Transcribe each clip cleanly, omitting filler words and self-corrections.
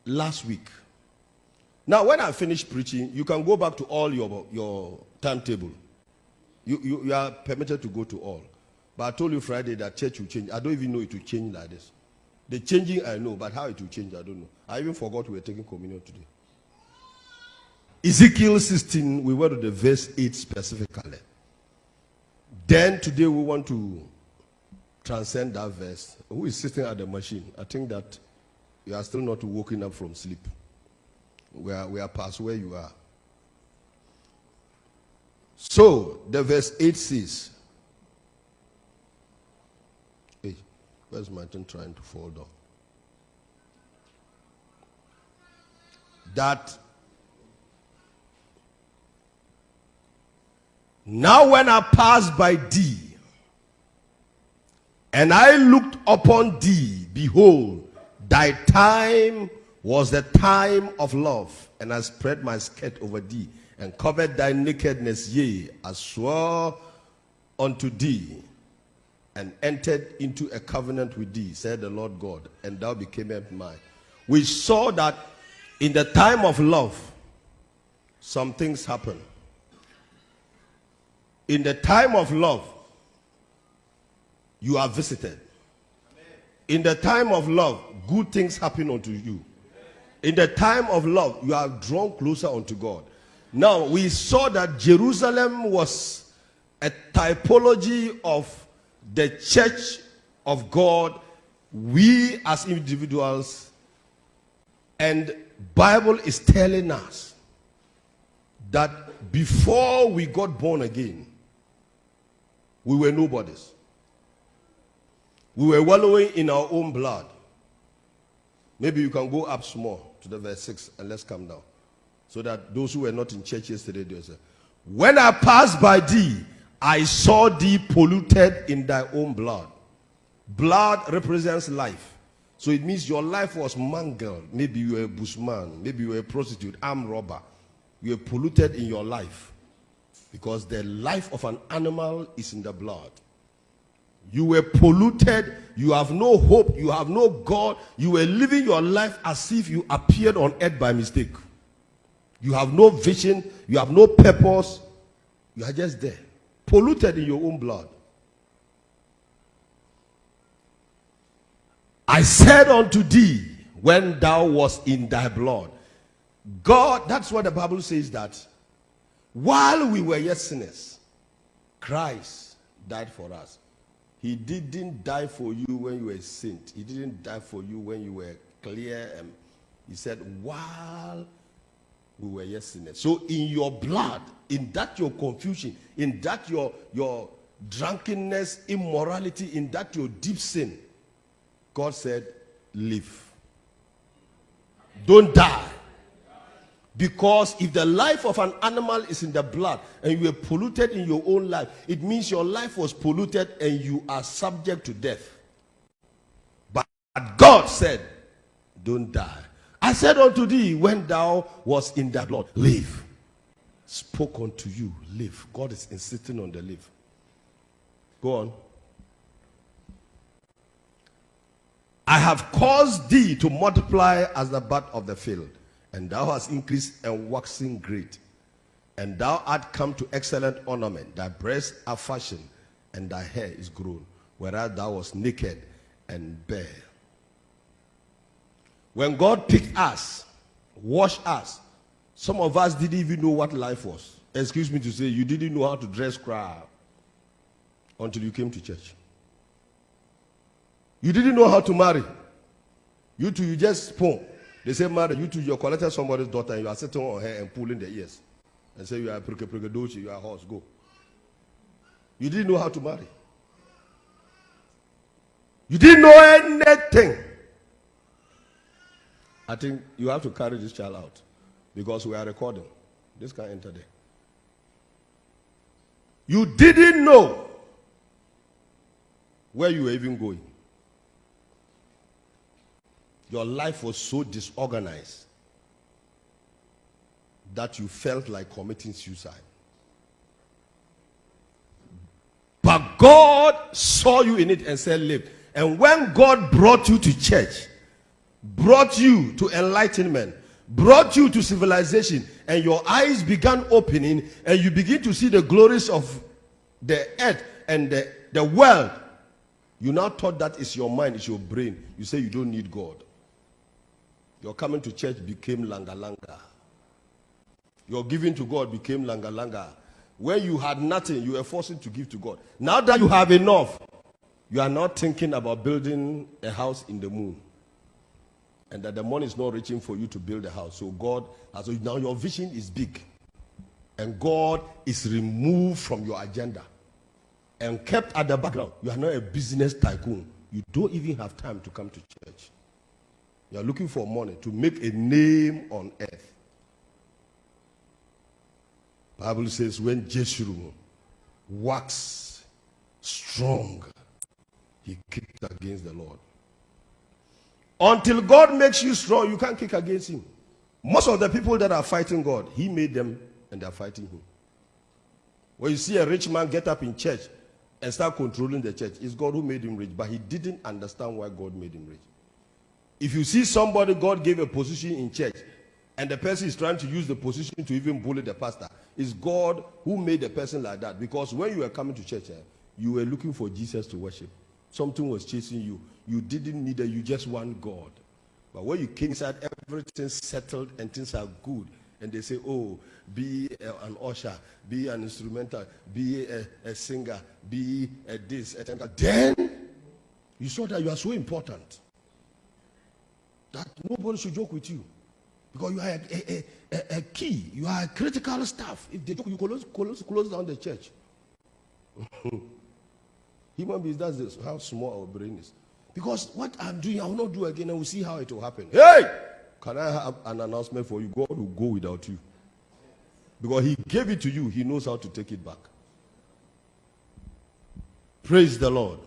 last week. Now, when I finish preaching, you can go back to all your timetable. You are permitted to go to all. But I told you Friday that church will change. I don't even know it will change like this. The changing I know, but how it will change, I don't know. I even forgot we were taking communion today. Ezekiel 16, we went to the verse 8 specifically. Then today we want to transcend that verse. Who is sitting at the machine? I think that you are still not waking up from sleep. We are past where you are. So, the verse 8 says, hey, where's my thing trying to fall down? That now when I passed by thee, and I looked upon thee, behold, thy time was the time of love, and I spread my skirt over thee, and covered thy nakedness, yea, I swore unto thee, and entered into a covenant with thee, said the Lord God, and thou becamest mine. We saw that in the time of love, some things happen. In the time of love, you are visited. In the time of love, good things happen unto you. In the time of love, you are drawn closer unto God. Now, we saw that Jerusalem was a typology of the church of God, we as individuals, and Bible is telling us that before we got born again, we were nobodies. We were wallowing in our own blood. Maybe you can go up small to the verse 6 and let's come down. So that those who were not in church yesterday, they say, when I passed by thee, I saw thee polluted in thy own blood. Blood represents life. So it means your life was mangled. Maybe you were a bushman. Maybe you were a prostitute, armed robber. You were polluted in your life. Because the life of an animal is in the blood. You were polluted. You have no hope. You have no God. You were living your life as if you appeared on earth by mistake. You have no vision. You have no purpose. You are just there. Polluted in your own blood. I said unto thee, when thou wast in thy blood. God, that's what the Bible says, that while we were yet sinners, Christ died for us. He didn't die for you when you were a saint. He didn't die for you when you were clear. He said, while we were yet sinners. So in your blood, in that your confusion, in that your drunkenness, immorality, in that your deep sin, God said, live. Don't die. Because if the life of an animal is in the blood and you were polluted in your own life, it means your life was polluted and you are subject to death. But God said, don't die. I said unto thee, when thou wast in thy blood, live. Spoke unto you, live. God is insisting on the live. Go on. I have caused thee to multiply as the bud of the field, and thou hast increased and waxing great. And thou art come to excellent ornament. Thy breasts are fashioned, and thy hair is grown, whereas thou wast naked and bare. When God picked us, washed us, some of us didn't even know what life was. Excuse me to say, you didn't know how to dress cry until you came to church. You didn't know how to marry. You two, you just spoke. They say marry. You two, you collected somebody's daughter and you are sitting on her and pulling the ears. And say you are dochi, you are a horse, go. You didn't know how to marry. You didn't know anything. I think you have to carry this child out because we are recording. This can't enter there. You didn't know where you were even going. Your life was so disorganized that you felt like committing suicide. But God saw you in it and said, live. And when God brought you to church, brought you to enlightenment, brought you to civilization, and your eyes began opening, and you begin to see the glories of the earth and the world. You now thought that is your mind, it's your brain. You say you don't need God. Your coming to church became langa langa. Your giving to God became langa langa. Where you had nothing, you were forced to give to God. Now that you have enough, you are not thinking about building a house in the moon. And that the money is not reaching for you to build a house. So God, now your vision is big. And God is removed from your agenda and kept at the background. You are not a business tycoon. You don't even have time to come to church. You are looking for money to make a name on earth. Bible says when Jeshurun waxed strong, he kicked against the Lord. Until God makes you strong, you can't kick against him. Most of the people that are fighting God, he made them and they're fighting him. When you see a rich man get up in church and start controlling the church, it's God who made him rich, but he didn't understand why God made him rich. If you see somebody God gave a position in church and the person is trying to use the position to even bully the pastor, it's God who made the person like that. Because when you were coming to church, you were looking for Jesus to worship. Something was chasing you. You didn't need it. You just want God. But when you came inside, everything's settled and things are good. And they say, oh, be an usher, be an instrumental, be a singer, be a this, a that. Then you saw that you are so important that nobody should joke with you. Because you are a key. You are a critical staff. If they joke, you close down the church. Human beings, that's how small our brain is. Because what I'm doing, I will not do again, and we'll see how it will happen. Hey! Can I have an announcement for you? God will go without you. Because he gave it to you, he knows how to take it back. Praise the Lord.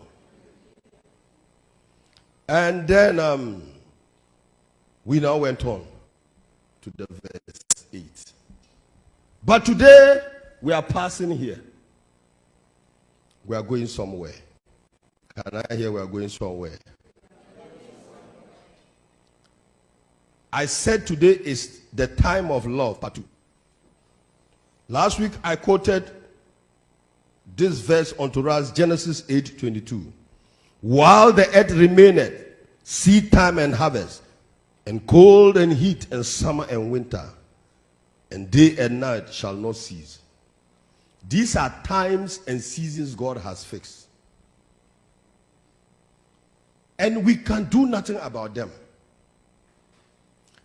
And then we now went on to the verse 8. But today, we are passing here. We are going somewhere. Can I hear we are going somewhere? I said today is the time of love, part 2. Last week I quoted this verse unto us, Genesis 8:22. While the earth remaineth, seed time and harvest, and cold and heat, and summer and winter, and day and night shall not cease. These are times and seasons God has fixed. And we can do nothing about them.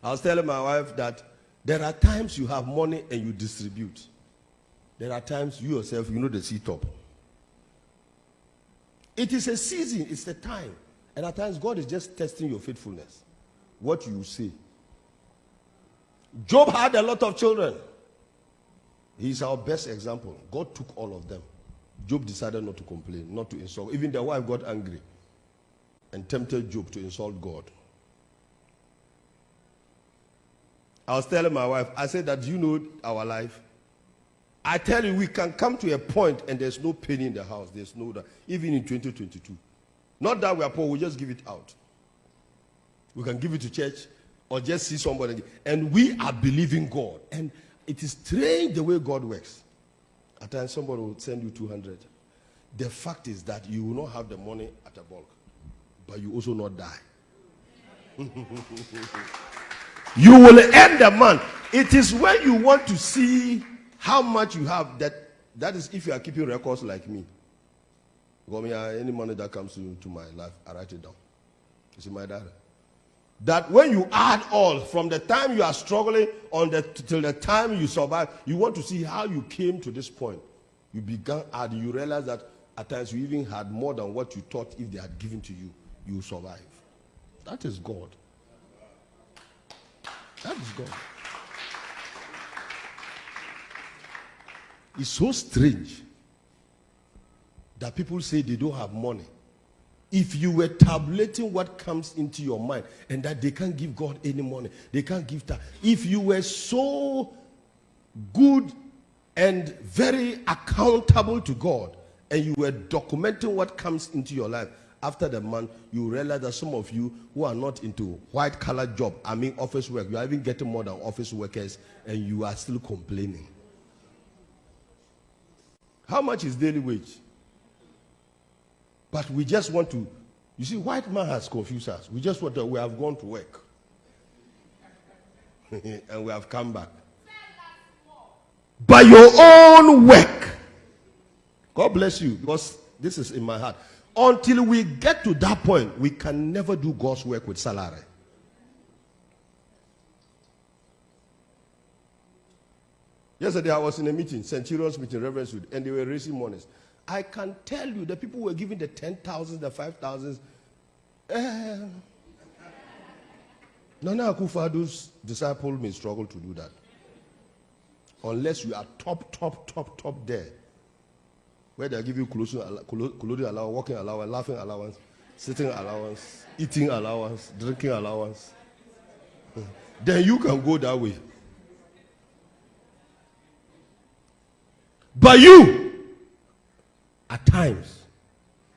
I was telling my wife that there are times you have money and you distribute. There are times you yourself, you know the seat top. It is a season, it's a time. And at times God is just testing your faithfulness. What you say. Job had a lot of children. He's our best example. God took all of them. Job decided not to complain, not to insult. Even the wife got angry and tempted Job to insult God. I was telling my wife, I said that, you know our life? I tell you, we can come to a point and there's no penny in the house. There's no that. Even in 2022. Not that we are poor, we just give it out. We can give it to church or just see somebody. And we are believing God. And it is strange the way God works. At times somebody will send you 200. The fact is that you will not have the money at a bulk. But you also not die. You will end the month. It is when you want to see how much you have that is if you are keeping records like me. Because any money that comes to my life, I write it down. It's in my diary. That when you add all, from the time you are struggling till the time you survive, you want to see how you came to this point. You began adding, you realize that at times you even had more than what you thought if they had given to you, you will survive. That is God. That is God. It's so strange that people say they don't have money. If you were tabulating what comes into your mind and that they can't give God any money, they can't give that. If you were so good and very accountable to God and you were documenting what comes into your life, after the month, you realize that some of you who are not into white-collar job, office work, you are even getting more than office workers, and you are still complaining. How much is daily wage? But we just want to, you see, white man has confused us. We just want to, we have gone to work. And we have come back. By your own work. God bless you, because this is in my heart. Until we get to that point, we can never do God's work with salary. Yesterday I was in a meeting, Centurion's meeting, Reverend's meeting, and they were raising monies. I can tell you, the people were giving the 10,000, the 5,000. Nana Akufo-Addo's disciple may struggle to do that. Unless you are top there. Where they give you clothing allowance, walking allowance, laughing allowance, sitting allowance, eating allowance, drinking allowance. Then you can go that way. But you, at times,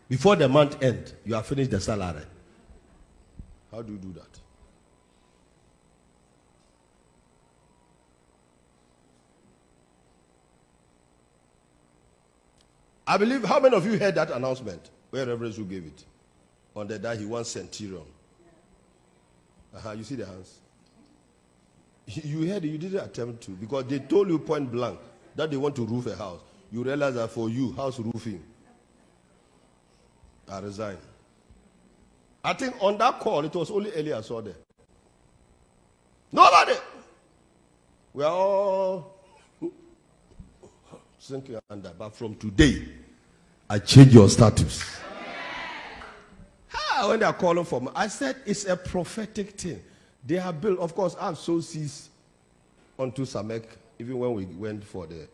before the month end, you have finished the salary. How do you do that? I believe, how many of you heard that announcement where Reverend Zu gave it? On the day he wants centurion. You see the hands? You heard it, you didn't attempt to, because they told you point blank that they want to roof a house. You realize that for you, house roofing, I resign. I think on that call, it was only Eli I saw there. Nobody. We are all sinking under. But from today, I change your status. When they are calling for me, I said it's a prophetic thing. They have built, of course, I've sown seeds onto Samek, even when we went for the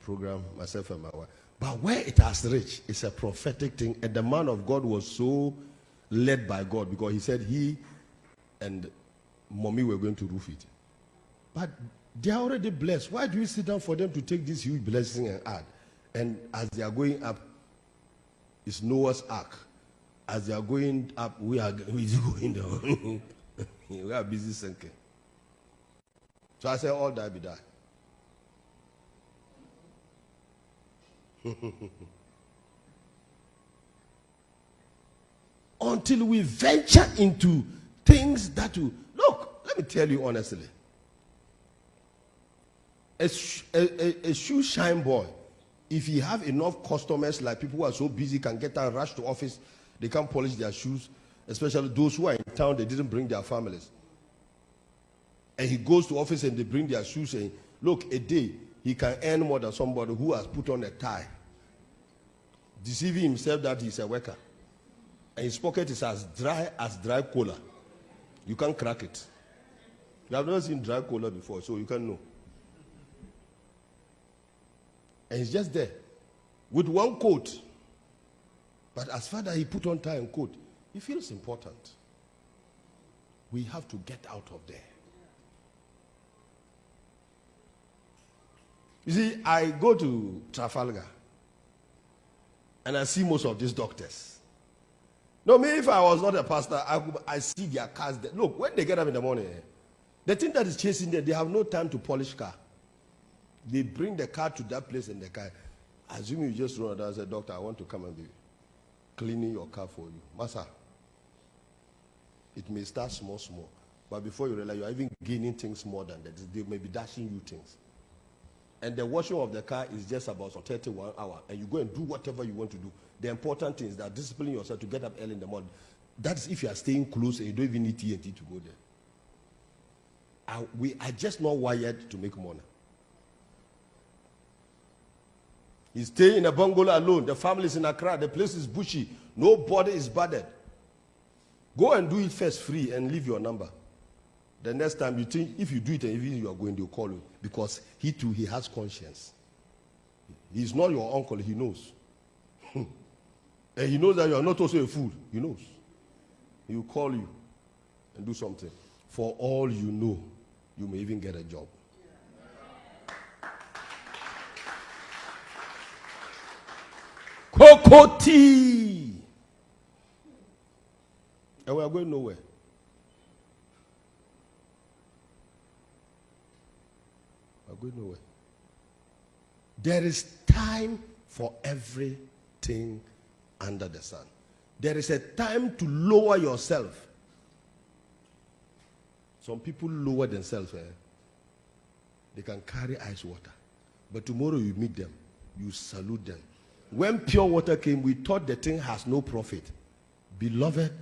program, myself and my wife. But where it has reached, it's a prophetic thing. And the man of God was so led by God, because he said he and mommy were going to roof it. But they are already blessed. Why do you sit down for them to take this huge blessing and add? And as they are going up, it's Noah's Ark. As they are going up, we are going down. We are busy sinking. So I said, all die be die. Until we venture into things that will, look, let me tell you honestly. A shoe shine boy, if he have enough customers, like people who are so busy can get and rush to office, they can't polish their shoes, especially those who are in town, they didn't bring their families. And he goes to office and they bring their shoes and look, a day he can earn more than somebody who has put on a tie, deceiving himself that he's a worker. And his pocket is as dry cola. You can't crack it. You have never seen dry cola before, so you can't know. And he's just there with one coat. But as far as he put on tie and coat, he feels important. We have to get out of there. You see, I go to Trafalgar and I see most of these doctors. No, me, if I was not a pastor, I see their cars there. Look, when they get up in the morning, the thing that is chasing them, they have no time to polish car. They bring the car to that place and the car, assume you just run down and say, doctor, I want to come and be cleaning your car for you. Master, it may start small, but before you realize, you're even gaining things more than that. They may be dashing you things. And the washing of the car is just about 31 hours, and you go and do whatever you want to do. The important thing is that discipline yourself to get up early in the morning. That's if you are staying close and you don't even need TNT to go there. We are just not wired to make money. He's staying in a bungalow alone. The family is in Accra. The place is bushy. Nobody is bothered. Go and do it first free and leave your number. The next time you think, if you do it and even you are going, they'll call you. Because he too, he has conscience. He's not your uncle, he knows. And he knows that you are not also a fool. He knows. He will call you and do something. For all you know, you may even get a job. Cocoa tea. And we are going nowhere. We are going nowhere. There is time for everything under the sun. There is a time to lower yourself. Some people lower themselves. They can carry ice water. But tomorrow you meet them, you salute them. When pure water came, we thought the thing has no profit. Beloved,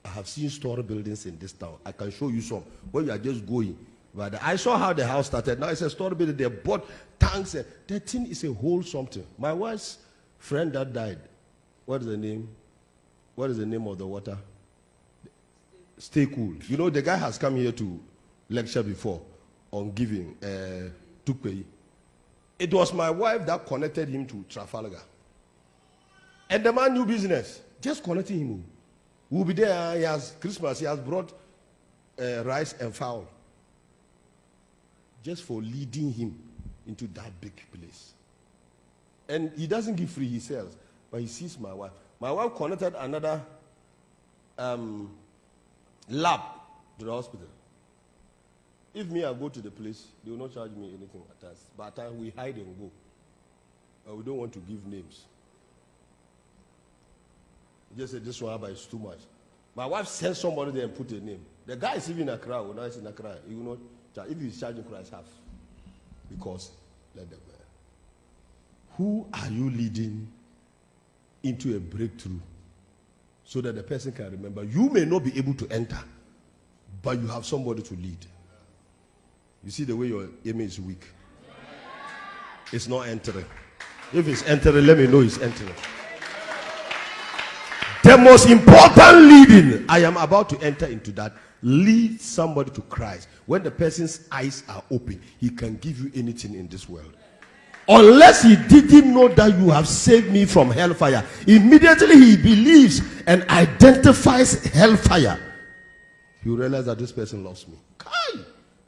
I have seen store buildings in this town. I can show you some. When you are just going. But I saw how the house started. Now it's a store building. They bought tanks. The thing is a whole something. My wife's friend that died, what is the name? What is the name of the water? Stay Cool. You know, the guy has come here to lecture before on giving. Tukpei. It was my wife that connected him to Trafalgar. And the man knew business. Just connecting him. We'll be there. He has Christmas. He has brought rice and fowl. Just for leading him into that big place. And he doesn't give free, he sells. But he sees my wife. My wife connected another lab to the hospital. If me, I go to the place, they will not charge me anything at times. But at times we hide and go. We don't want to give names. Just say this one is too much. My wife sends somebody there and put a name. The guy is even in Accra. When I say in Accra, he will not charge. If he's charging price half, because let them. Who are you leading into a breakthrough so that the person can remember? You may not be able to enter, but you have somebody to lead. You see the way your aim is weak. It's not entering. If it's entering, let me know it's entering. The most important leading, I am about to enter into that. Lead somebody to Christ. When the person's eyes are open, he can give you anything in this world. Unless he didn't know that you have saved me from hellfire. Immediately he believes and identifies hellfire. You realize that this person loves me. Kai!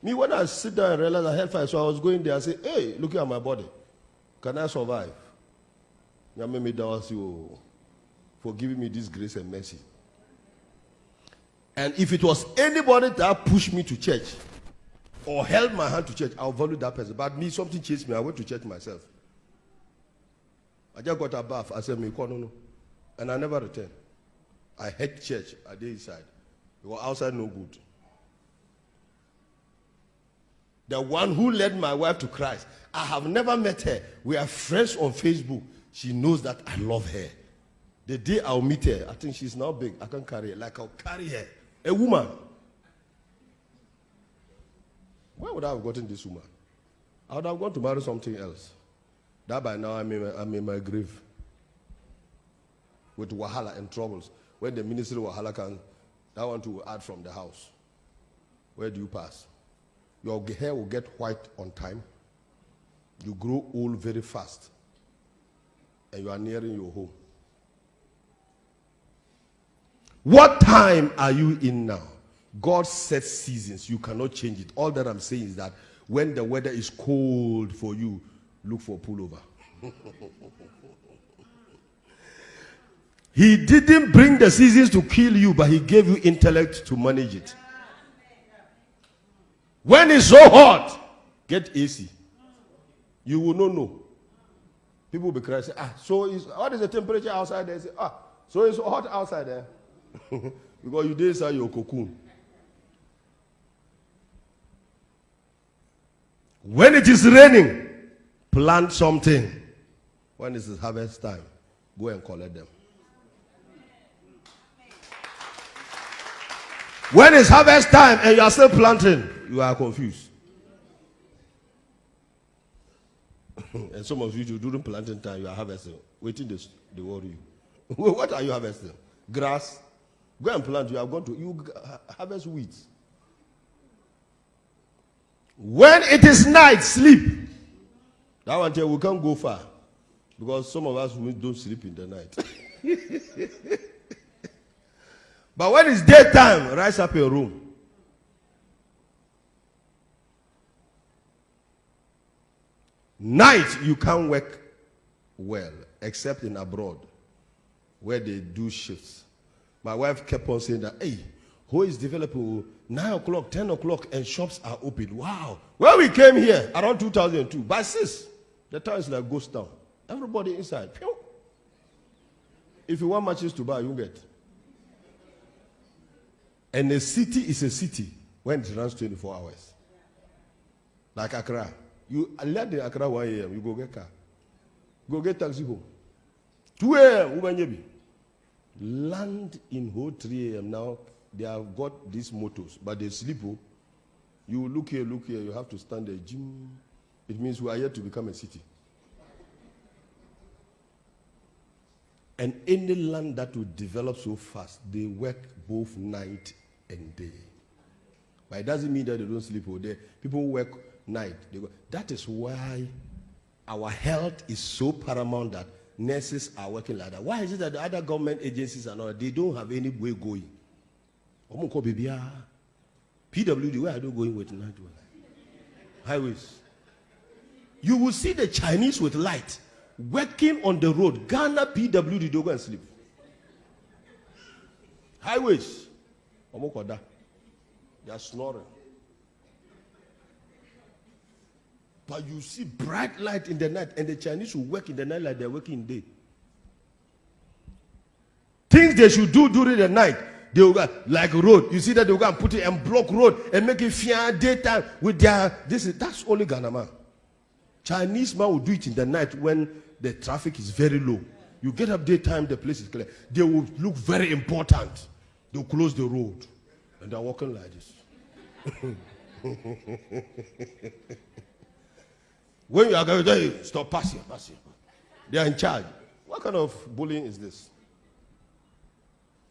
Me, when I sit down and realize that hellfire, so I was going there and say, hey, look at my body. Can I survive? For giving me this grace and mercy. And if it was anybody that pushed me to church or held my hand to church, I'll value that person. But me, something chased me. I went to church myself. I just got a bath. I said, no. And I never returned. I hate church. I did inside. Because outside no good. The one who led my wife to Christ, I have never met her. We are friends on Facebook. She knows that I love her. The day I'll meet her, I think she's now big. I can carry her. Like I'll carry her. A woman. Where would I have gotten this woman? I would have gone to marry something else. That by now I'm in my grave. With wahala and troubles. When the ministry wahala can, I want to add from the house. Where do you pass? Your hair will get white on time. You grow old very fast. And you are nearing your home. What time are you in now? God sets seasons. You cannot change it. All that I'm saying is that when the weather is cold for you, look for pullover. He didn't bring the seasons to kill you, but he gave you intellect to manage it. When it's so hot, get AC. You will not know. People will be crying, say, what is the temperature outside there? Say, so it's hot outside there. Because you did inside your cocoon. When it is raining, plant something. When it is harvest time, go and collect them. When it's harvest time and you are still planting, you are confused. And some of you, during planting time, you are harvesting. Waiting, they worry you. What are you harvesting? Grass? Go and plant. You harvest weeds. When it is night, sleep. That one tell we can't go far. Because some of us don't sleep in the night. But when it's daytime, rise up your room. Night, you can't work well, except in abroad, where they do shifts. My wife kept on saying that, hey, Who is developing 9 o'clock, 10 o'clock, and shops are open. Wow. When we came here around 2002, by 6, the town is like ghost town. Everybody inside. Pew. If you want matches to buy, you get. And a city is a city when it runs 24 hours. Like Accra. You left in Accra 1 a.m., you go get car. Go get taxi home. 2 a.m., land in whole 3 a.m. now. They have got these motors, but they sleep. You look here, you have to stand there. Gym. It means we are yet to become a city. And any land that will develop so fast, they work both night and day. But it doesn't mean that they don't sleep all day. People work night. They go. That is why our health is so paramount that nurses are working like that. Why is it that the other government agencies are not? They don't have any way going. PWD, where are they going with night work? Highways. You will see the Chinese with light working on the road. Ghana PWD, they go and sleep. Highways. They are snoring. But you see bright light in the night, and the Chinese will work in the night like they're working in day. Things they should do during the night, they will go like road. You see that they will go and put it and block road and make it fair daytime with their that's only Ghana man. Chinese man will do it in the night when the traffic is very low. You get up daytime, the place is clear. They will look very important. They will close the road and they're walking like this. When you are going to stop, pass here. They are in charge. What kind of bullying is this?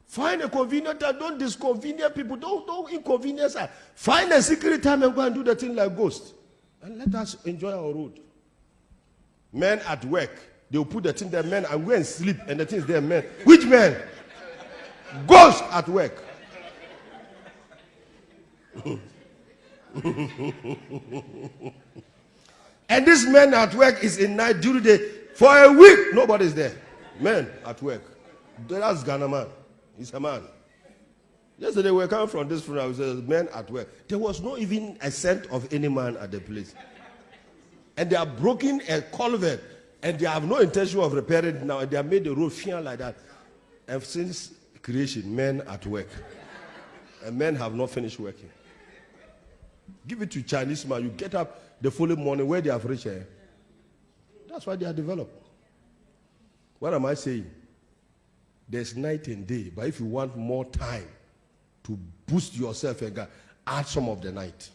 Find a convenient time. Don't disconvenience people. Don't inconvenience us. Find a secret time and go and do the thing like ghost. And let us enjoy our road. Men at work, they will put the thing there, men, and go and sleep, and the thing is there, men. Which men? Ghost at work. And this man at work is in night during the day. For a week, nobody's there. Men at work. That's Ghana man. He's a man. Yesterday we came from this funeral. It was men at work. There was not even a scent of any man at the place. And they are broken a culvert. And they have no intention of repairing it now. And they have made the road feel like that. And since creation, men at work. And men have not finished working. Give it to Chinese man. You get up the following morning where they have reached. That's why they are developed. What am I saying? There's night and day. But if you want more time to boost yourself, add some of the night.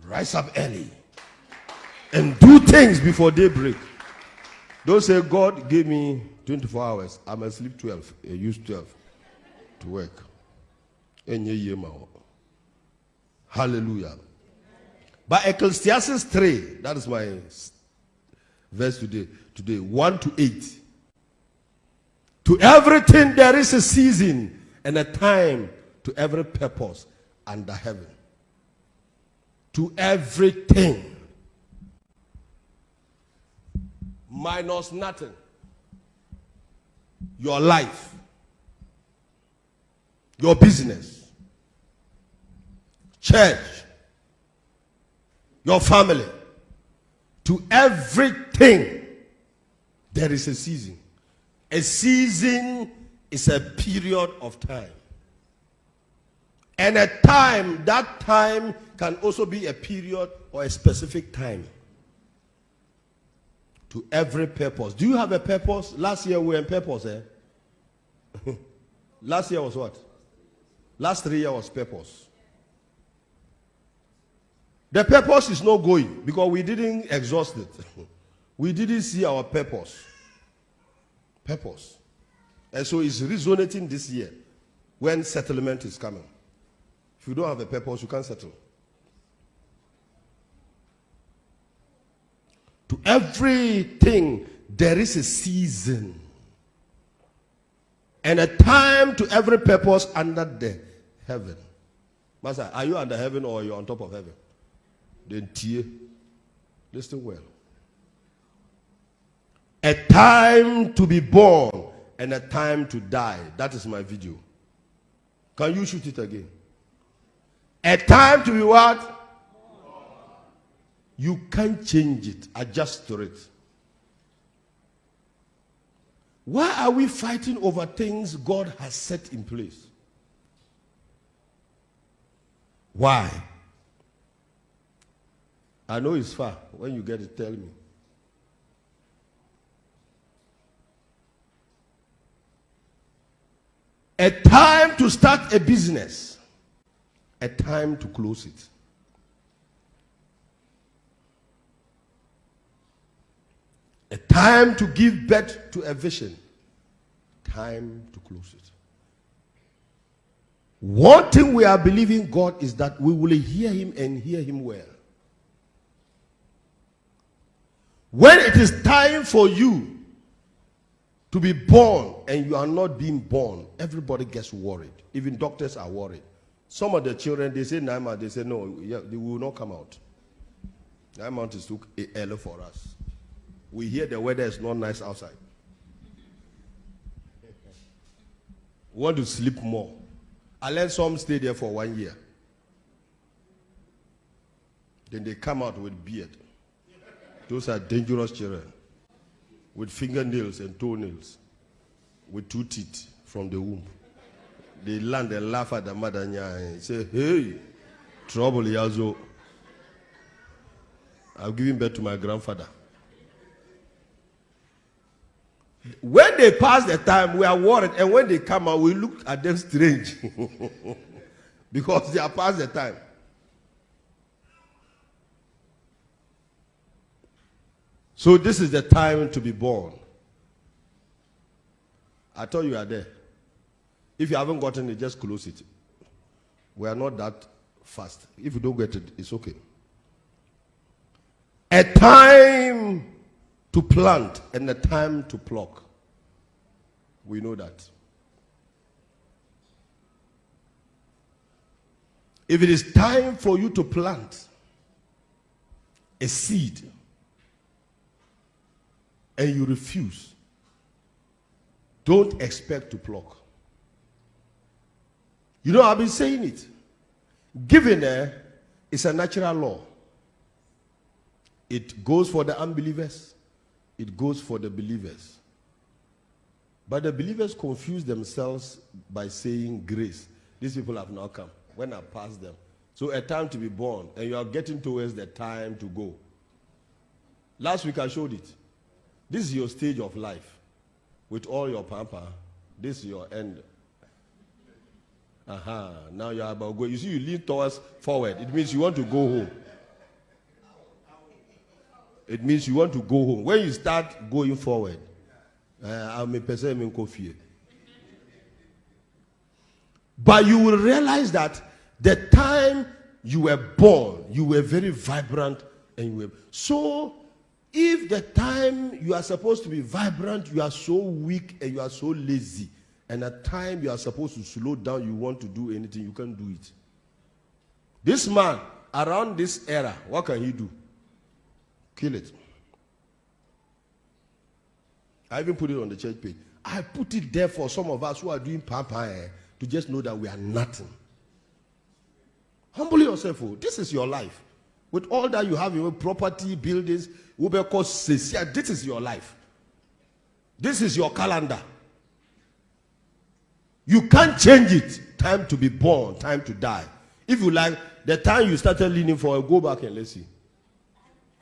Rise up early. And do things before daybreak. Don't say, God gave me 24 hours. I must sleep 12. Use 12 to work. Hallelujah. But Ecclesiastes 3, that is my verse today, 1 to 8. To everything there is a season and a time to every purpose under heaven. To everything. Minus nothing. Your life. Your business. Church. Your family. To everything there is a season. A season is a period of time. And a time, that time can also be a period or a specific time. To every purpose. Do you have a purpose? Last year we were in purpose, Last year was what? Last 3 years was purpose. The purpose is not going because we didn't exhaust it. We didn't see our purpose. Purpose. And so it's resonating this year when settlement is coming. If you don't have a purpose, you can't settle. To everything, there is a season. And a time to every purpose under the heaven. Master, are you under heaven or are you on top of heaven? Then listen well. A time to be born and a time to die. That is my video. Can you shoot it again? A time to be what? You can't change it. Adjust to it. Why are we fighting over things God has set in place? Why? I know it's far. When you get it, tell me. A time to start a business. A time to close it. A time to give birth to a vision. Time to close it. One thing we are believing God is that we will hear him and hear him well. When it is time for you to be born and you are not being born, everybody gets worried. Even doctors are worried. Some of the children, they say 9 months, they say no, they will not come out. 9 months is too early for us. We hear the weather is not nice outside. We want to sleep more. I let some stay there for 1 year. Then they come out with beard. Those are dangerous children. With fingernails and toenails. With 2 teeth from the womb. They land and laugh at the mother and say, hey, trouble, Yazo. I've given birth to my grandfather. When they pass the time, we are worried. And when they come out, we look at them strange. Because they are past the time. So this is the time to be born. I thought you are there. If you haven't gotten it, just close it. We are not that fast. If you don't get it, it's okay. A time to plant and a time to pluck. We know that. If it is time for you to plant a seed and you refuse, don't expect to pluck. You know, I've been saying it. Giving is a natural law. It goes for the unbelievers. It goes for the believers. But the believers confuse themselves by saying grace. These people have now come. When I pass them. So a time to be born, and you are getting towards the time to go. Last week I showed it. This is your stage of life. With all your pamper, this is your end. Now you are about to go. You see, you lean towards forward. It means you want to go home. It means you want to go home. When you start going forward, I'm a person in coffee. But you will realize that the time you were born, you were very vibrant, and you were so. If the time you are supposed to be vibrant, you are so weak and you are so lazy, and at time you are supposed to slow down, you want to do anything, you can't do it. This man, around this era, what can he do? Kill it. I even put it on the church page. I put it there for some of us who are doing pampa to just know that we are nothing. Humble yourself. This is your life. With all that you have, your property, buildings, this is your life. This is your calendar. You can't change it. Time to be born, time to die. If you like, the time you started leaning for, go back and let's see.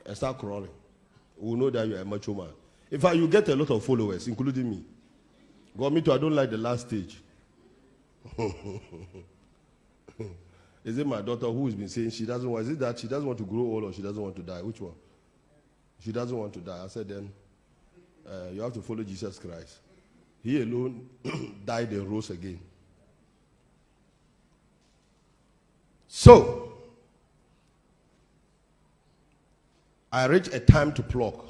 And start crawling. We'll know that you're a macho man. In fact, you get a lot of followers, including me. God, me too, I don't like the last stage. Is it my daughter who has been saying she doesn't want, is it that she doesn't want to grow old or she doesn't want to die? Which one? She doesn't want to die. I said then, you have to follow Jesus Christ. He alone died and rose again. So, I reach a time to pluck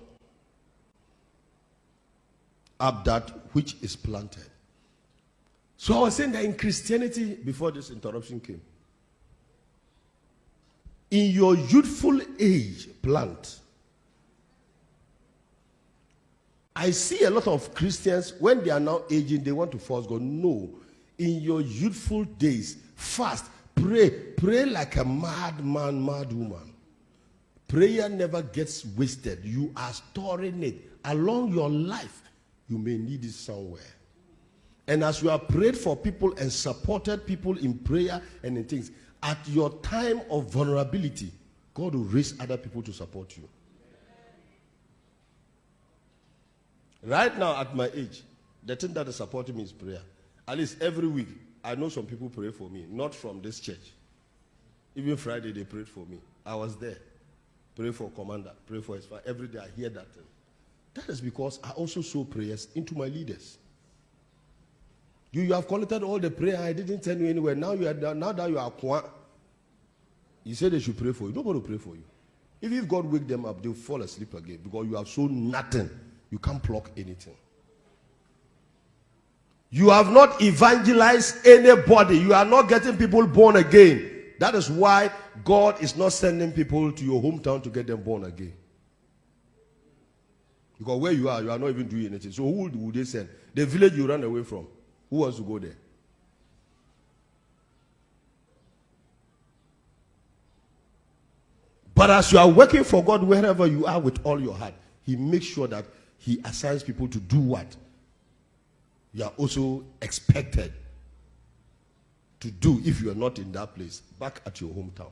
up that which is planted. So I was saying that in Christianity, before this interruption came, in your youthful age, plant. I see a lot of Christians, when they are now aging, they want to force God. No. in your youthful days, fast, pray like a mad man, mad woman. Prayer never gets wasted. You are storing it. Along your life, you may need it somewhere. And as you have prayed for people and supported people in prayer and in things, at your time of vulnerability, God will raise other people to support you. Right now, at my age, the thing that is supporting me is prayer. At least every week, I know some people pray for me, not from this church. Even Friday, they prayed for me. I was there. Pray for commander, pray for his father. Every day I hear that thing. That is because I also sow prayers into my leaders. You have collected all the prayer. I didn't tell you anywhere. Now that you are Kwa, you say they should pray for you. Nobody will pray for you. If God wake them up, they'll fall asleep again because you have sown nothing. You can't pluck anything. You have not evangelized anybody. You are not getting people born again. That is why God is not sending people to your hometown to get them born again. Because where you are not even doing anything. So who would they send? The village you ran away from. Who wants to go there? But as you are working for God wherever you are with all your heart, He makes sure that He assigns people to do what you are also expected to do if you are not in that place, back at your hometown.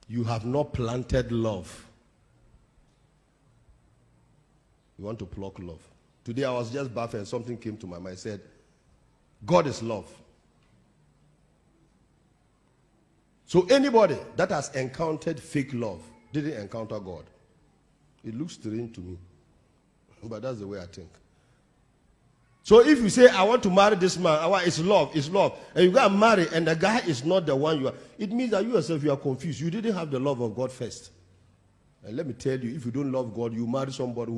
You have not planted love. You want to pluck love. Today I was just bathing and something came to my mind. I said, God is love. So anybody that has encountered fake love didn't encounter God. It looks strange to me, but that's the way I think. So if you say, I want to marry this man, it's love, and you got married and the guy is not the one you are, it means that you yourself, you are confused. You didn't have the love of God first. And let me tell you, if you don't love God, you marry somebody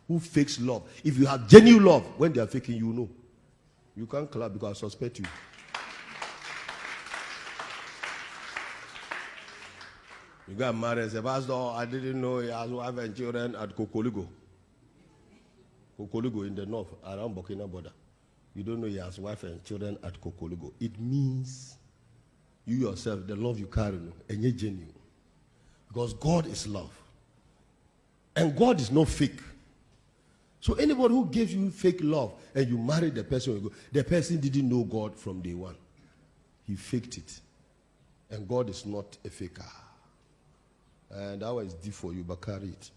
who fakes love. If you have genuine love, when they are faking, you know. You can't clap because I suspect you. You got married and said, Pastor, I didn't know he has wife and children at Kokoligo. Kokoligo in the north, around Burkina border. You don't know he has wife and children at Kokoligo. It means you yourself, the love you carry, and you're genuine. Because God is love. And God is not fake. So anybody who gives you fake love and you marry the person didn't know God from day one. He faked it. And God is not a faker. And that one is deep for you, but carry it.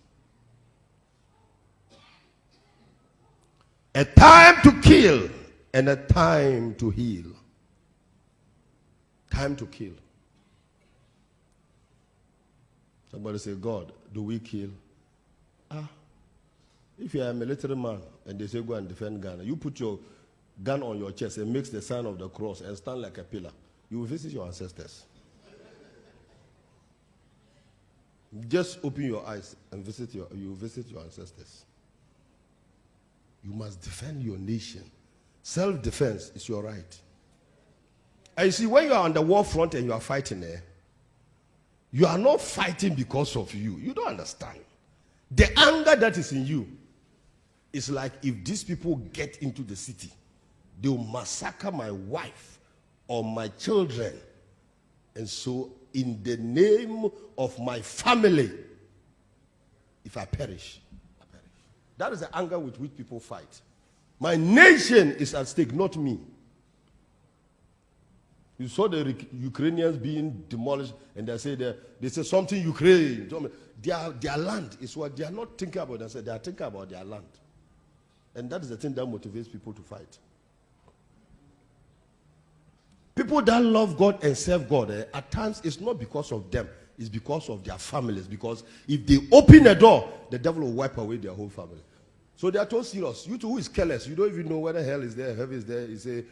A time to kill and a time to heal. Time to kill. Somebody say, God, do we kill? If you are a military man and they say go and defend Ghana, you put your gun on your chest and makes the sign of the cross and stand like a pillar. You will visit your ancestors. Just open your eyes and you visit your ancestors. You must defend your nation. Self-defense is your right. And you see, when you are on the war front and you are fighting there, you are not fighting because of you. You don't understand. The anger that is in you is like if these people get into the city, they will massacre my wife or my children. And so, in the name of my family, if I perish, I perish. That is the anger with which people fight. My nation is at stake, not me. You saw the Ukrainians being demolished, and they say something Ukraine. Their land is what they are not thinking about. They are thinking about their land. And that is the thing that motivates people to fight. People that love God and serve God, at times it's not because of them, it's because of their families. Because if they open a door, the devil will wipe away their whole family. So they are so serious. You two who is careless, you don't even know whether hell is there, heaven is there. You say,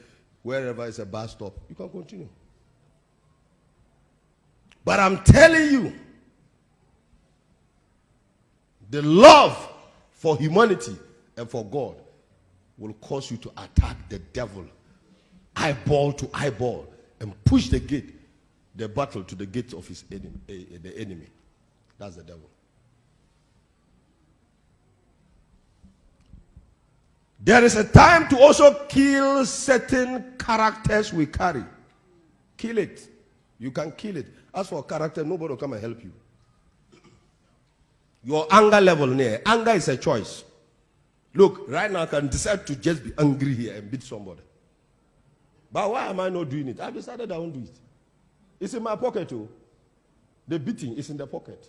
wherever is a bus stop, you can continue. But I'm telling you, the love for humanity and for God will cause you to attack the devil eyeball to eyeball and push the battle to the gate of his enemy, the enemy. That's the devil. There is a time to also kill certain characters we carry. Kill it. You can kill it. As for character, nobody will come and help you. Your anger level, anger is a choice. Look, right now I can decide to just be angry here and beat somebody. But why am I not doing it? I've decided I won't do it. It's in my pocket too. The beating is in the pocket.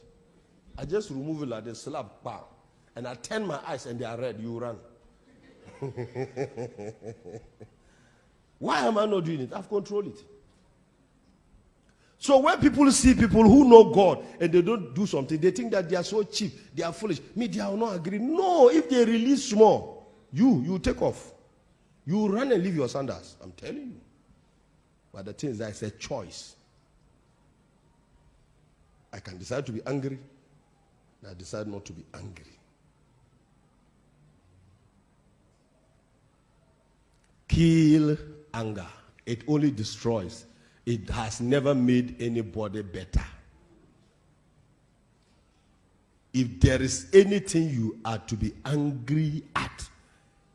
I just remove it like this, slap, bam. And I turn my eyes and they are red. You run. Why am I not doing it? I've controlled it. So when people see people who know God and they don't do something, they think that they are so cheap, they are foolish. Media will not agree. No, if they release small, you take off. You run and leave your sandals. I'm telling you. But the thing is that it's a choice. I can decide to be angry, and I decide not to be angry. Kill anger. It only destroys. It has never made anybody better. If there is anything you are to be angry at,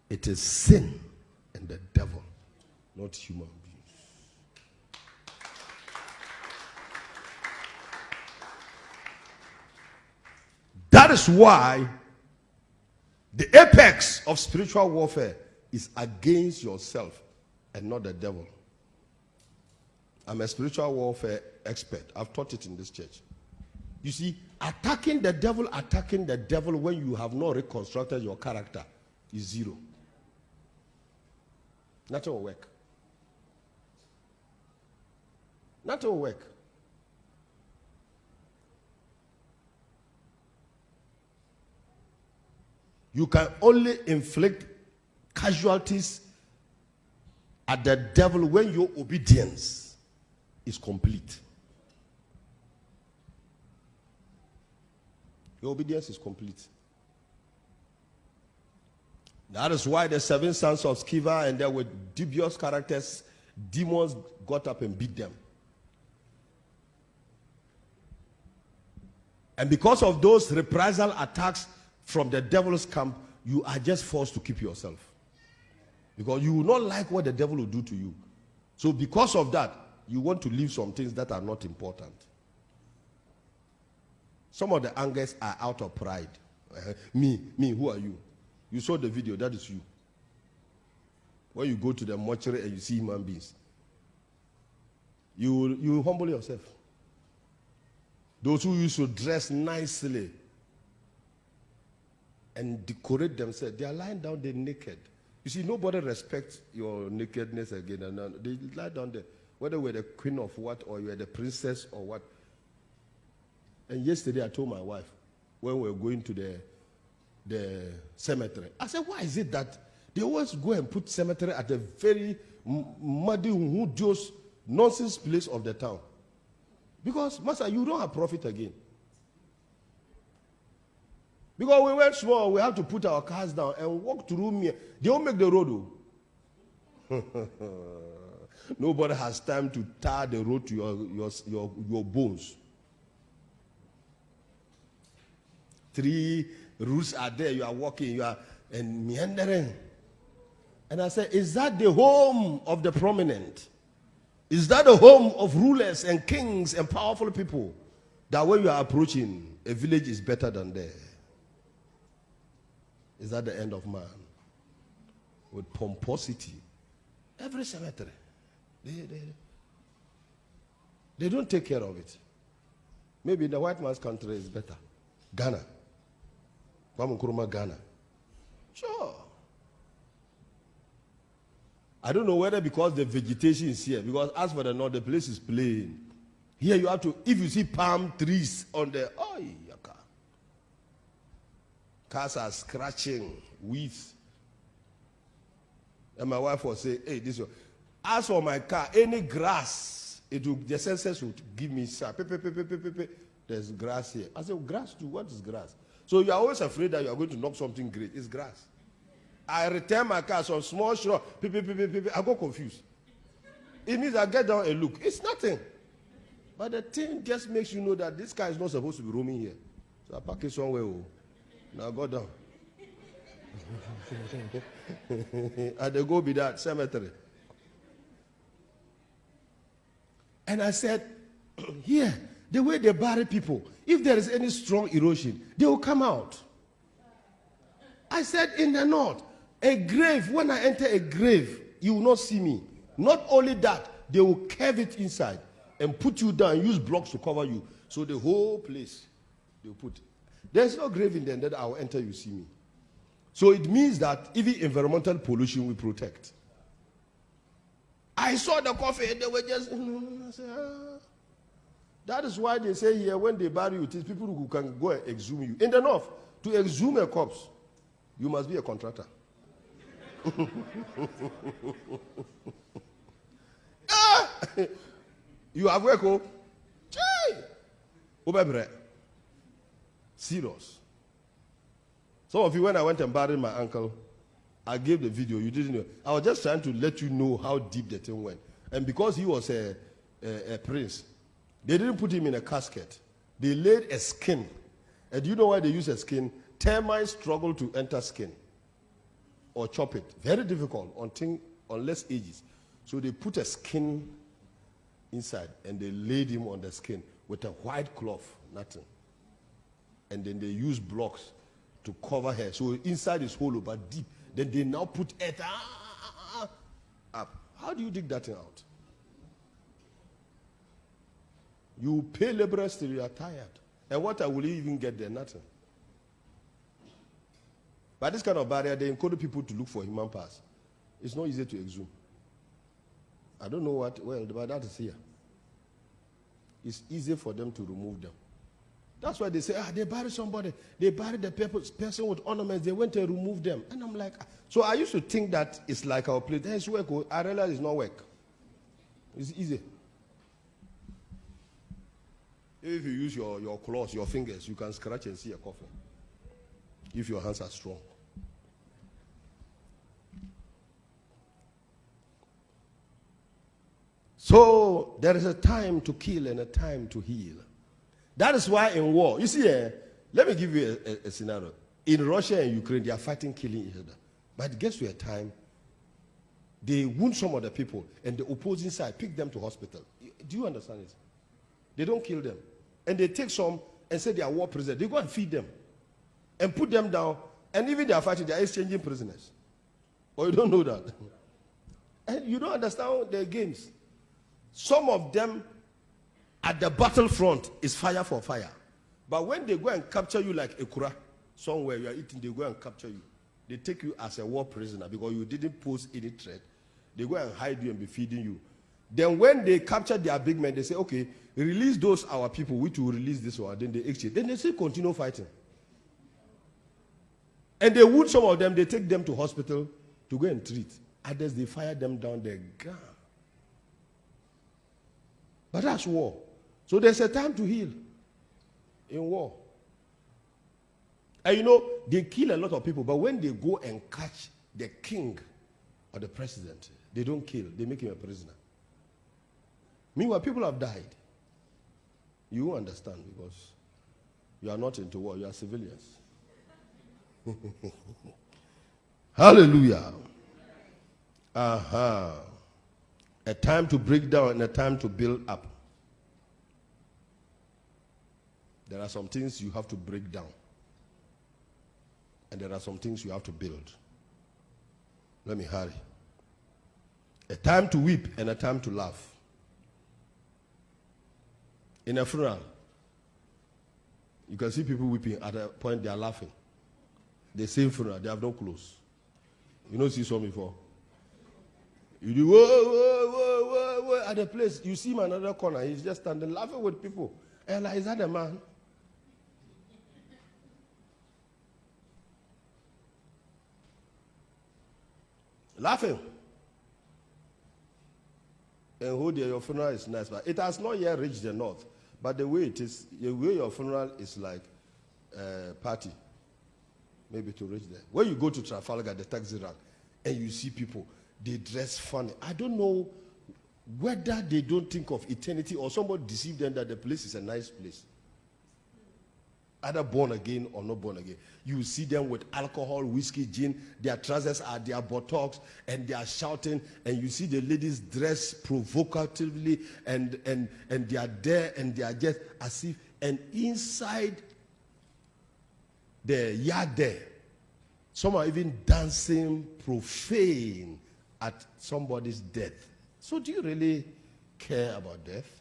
it is sin and the devil, not human beings. That is why the apex of spiritual warfare is against yourself and not the devil. I'm a spiritual warfare expert. I've taught it in this church. You see, attacking the devil when you have not reconstructed your character is zero. Nothing will work. Nothing will work. You can only inflict casualties at the devil when your obedience is complete. Your obedience is complete. That is why the 7 sons of Sceva, and there were dubious characters, demons got up and beat them. And because of those reprisal attacks from the devil's camp, you are just forced to keep yourself. Because you will not like what the devil will do to you. So because of that, you want to leave some things that are not important. Some of the angers are out of pride. Me, who are you? You saw the video, that is you. When you go to the mortuary and you see human beings, you humble yourself. Those who used to dress nicely and decorate themselves, they are lying down there naked. You see, nobody respects your nakedness again. And they lie down there, whether you're the queen of what, or you're the princess or what. And yesterday I told my wife, when we were going to the cemetery, I said, why is it that they always go and put cemetery at a very muddy, hudious, nonsense place of the town? Because, Master, you don't have profit again. Because we went small, we have to put our cars down and walk through me. They won't make the road. Nobody has time to tar the road to your bones. 3 routes are there, you are walking, you are and meandering. And I said, is that the home of the prominent? Is that the home of rulers and kings and powerful people? That when you are approaching, a village is better than there. Is that the end of man? With pomposity. Every cemetery. They don't take care of it. Maybe in the white man's country is better. Ghana. Ghana. Sure. I don't know whether because the vegetation is here, because as for the north, the place is plain. Here you have to, if you see palm trees on the, cars are scratching, weeds. And my wife will say, hey, this one. As for my car, any grass, the sensors would give me, there's grass here. I said, grass too? What is grass? So you're always afraid that you're going to knock something great. It's grass. I return my car, some small shrub, I go confused. It means I get down and look. It's nothing. But the thing just makes you know that this car is not supposed to be roaming here. So I park it somewhere. Now go down. At the go be that cemetery. And I said, here, the way they bury people, if there is any strong erosion, they will come out. I said, in the north, a grave, when I enter a grave, you will not see me. Not only that, they will curve it inside and put you down, use blocks to cover you. So the whole place, they will put. There's no grave in there that I will enter, you see me. So it means that even environmental pollution we protect. I saw the coffin, they were just, I said, That is why they say here, when they bury you, it is people who can go and exhume you. In the north, to exhume a corpse, you must be a contractor. You have work, oh? Serious. Some of you, when I went and buried my uncle, I gave the video. You didn't know. I was just trying to let you know how deep the thing went. And because he was a prince, they didn't put him in a casket. They laid a skin. And do you know why they use a skin? Termites struggle to enter skin or chop it. Very difficult on less ages. So they put a skin inside and they laid him on the skin with a white cloth, nothing. And then they use blocks to cover her. So inside is hollow but deep. Then they now put earth up. How do you dig that thing out? You pay laborers till you are tired. And what will you even get there? Nothing. But this kind of barrier, they encourage people to look for human parts. It's not easy to exhume. I don't know what, but that is here. It's easy for them to remove them. That's why they say, they buried somebody. They buried the person with ornaments. They went to remove them. And I'm like, so I used to think that it's like our place. It's work. I realize it's not work. It's easy. If you use your claws, your fingers, you can scratch and see a coffin. If your hands are strong. So there is a time to kill and a time to heal. That is why in war, you see, let me give you a scenario. In Russia and Ukraine, they are fighting, killing each other. But it gets to a time, they wound some of the people, and the opposing side pick them to hospital. Do you understand it? They don't kill them. And they take some and say they are war prisoners. They go and feed them and put them down. And even they are fighting, they are exchanging prisoners. Or you don't know that. And you don't understand their games. Some of them at the battlefront is fire for fire. But when they go and capture you like Ekura, somewhere you are eating, they go and capture you. They take you as a war prisoner because you didn't pose any threat. They go and hide you and be feeding you. Then when they capture their big men, they say, okay, release those our people, which will release this one. Then they exchange. Then they still continue fighting. And they wound some of them, they take them to hospital to go and treat. Others, they fire them down, they're gone. But that's war. So there's a time to heal in war. And you know, they kill a lot of people, but when they go and catch the king or the president, they don't kill, they make him a prisoner. Meanwhile, people have died. You won't understand because you are not into war, you are civilians. Hallelujah. A time to break down and a time to build up. There are some things you have to break down. And there are some things you have to build. Let me hurry. A time to weep and a time to laugh. In a funeral, you can see people weeping at a point they are laughing. The same funeral, they have no clothes. You know, see some before. You do whoa, whoa, whoa, whoa, whoa at the place. You see him in another corner. He's just standing laughing with people. And like, is that a man? Laughing. And who there, your funeral is nice, but it has not yet reached the north. But the way it is, the way your funeral is like a party, maybe to reach there. When you go to Trafalgar, the taxi rank, and you see people, they dress funny. I don't know whether they don't think of eternity or somebody deceived them that the place is a nice place. either born again or not born again. You see them with alcohol, whiskey, gin. Their trousers are their buttocks, and they are shouting. And you see the ladies dressed provocatively, and they are there, and they are just as if. And inside the yard there, some are even dancing profane at somebody's death. So do you really care about death?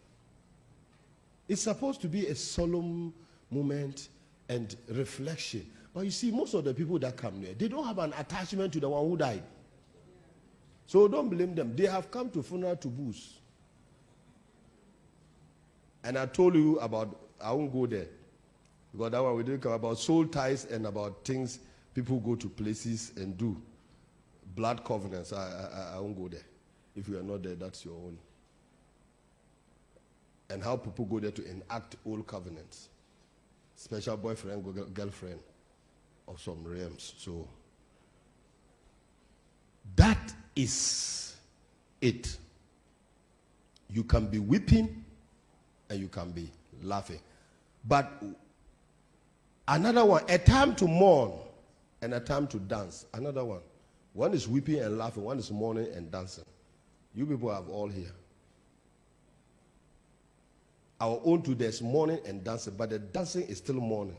It's supposed to be a solemn moment and reflection. But you see, most of the people that come there, they don't have an attachment to the one who died. So don't blame them. They have come to funeral to booze. And I told you about, I won't go there. Because that one we didn't come about soul ties and about things people go to places and do. Blood covenants. I won't go there. If you are not there, that's your own. And how people go there to enact old covenants. Special boyfriend, girlfriend of some realms. So that is it. You can be weeping and you can be laughing. But another one, a time to mourn and a time to dance. Another one. One is weeping and laughing. One is mourning and dancing. You people have all here. Our own too, there's mourning and dancing, but the dancing is still mourning.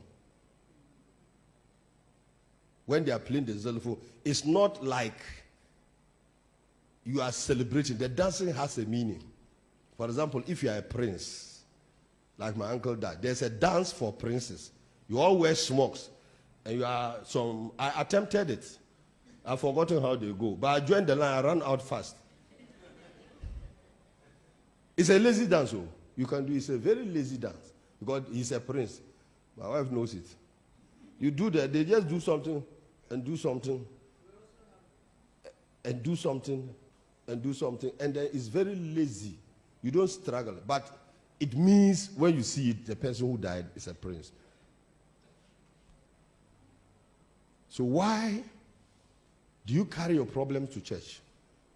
When they are playing the xylophone, it's not like you are celebrating. The dancing has a meaning. For example, if you are a prince, like my uncle died, there's a dance for princes. You all wear smocks, and you are some. I attempted it. I've forgotten how they go, but I joined the line. I ran out fast. It's a lazy dance, oh. You can do. It's a very lazy dance because he's a prince. My wife knows it. You do that. They just do something and do something and do something and do something, and then it's very lazy. You don't struggle, but it means when you see it, the person who died is a prince. So why do you carry your problems to church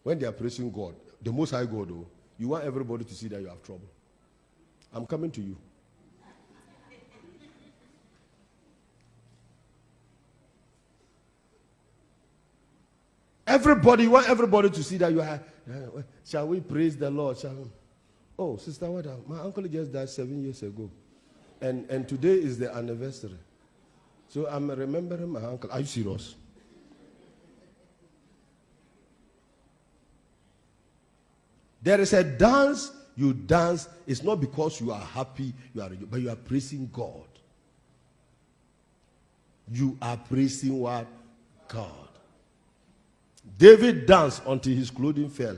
when they are praising God, the Most High God? Though you want everybody to see that you have trouble. I'm coming to you. Everybody, you want everybody to see that you are. Shall we praise the Lord? Shall we? Oh, Sister Wada, my uncle just died 7 years ago. And today is the anniversary. So I'm remembering my uncle. Are you serious? There is a dance. You dance, it's not because you are happy, but you are praising God. You are praising what? God. David danced until his clothing fell.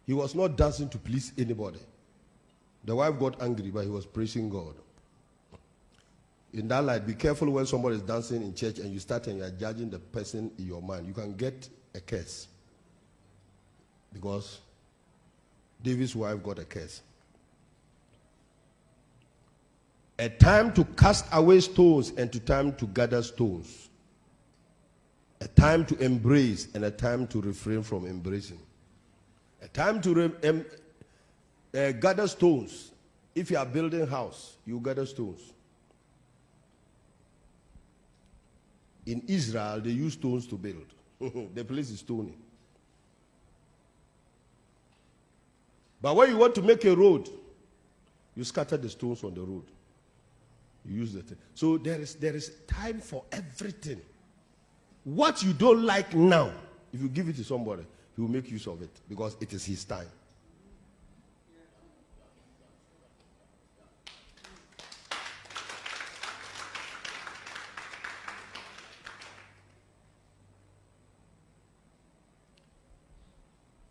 He was not dancing to please anybody. The wife got angry, but he was praising God. In that light, be careful when somebody is dancing in church and you start and you are judging the person in your mind. You can get a curse. Because David's wife got a curse. A time to cast away stones and a time to gather stones. A time to embrace and a time to refrain from embracing. A time to gather stones. If you are building a house, you gather stones. In Israel, they use stones to build. The place is stony. But when you want to make a road, you scatter the stones on the road. You use the thing. So there is time for everything. What you don't like now, if you give it to somebody, he will make use of it because it is his time.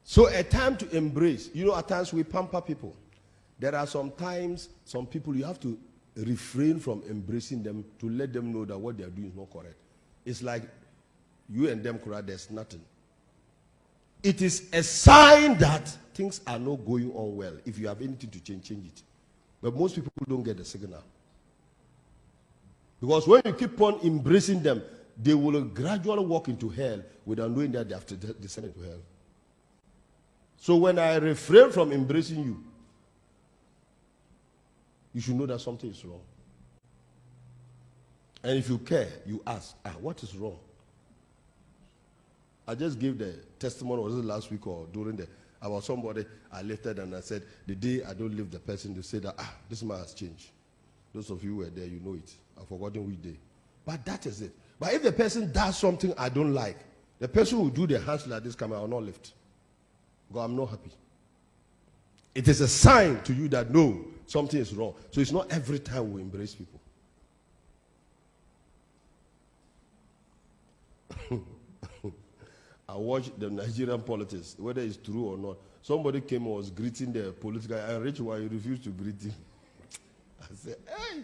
So a time to embrace. You know, at times we pamper people. There are sometimes some people you have to refrain from embracing them to let them know that what they are doing is not correct. It's like you and them, there's nothing. It is a sign that things are not going on well. If you have anything to change it. But most people don't get the signal. Because when you keep on embracing them, they will gradually walk into hell without knowing that they have to descend into hell. So when I refrain from embracing you, you should know that something is wrong. And if you care, you ask, what is wrong? I just gave the testimony, was it last week or about somebody I lifted and I said, the day I don't leave the person, they say that, this man has changed. Those of you who were there, you know it. I've forgotten which day. But that is it. But if the person does something I don't like, the person who do their hands like this, I will not lift. God, I'm not happy. It is a sign to you that no, something is wrong. So it's not every time we embrace people. I watched the Nigerian politics, whether it's true or not. Somebody came and was greeting the political guy, and rich one, he refused to greet him. I said, hey.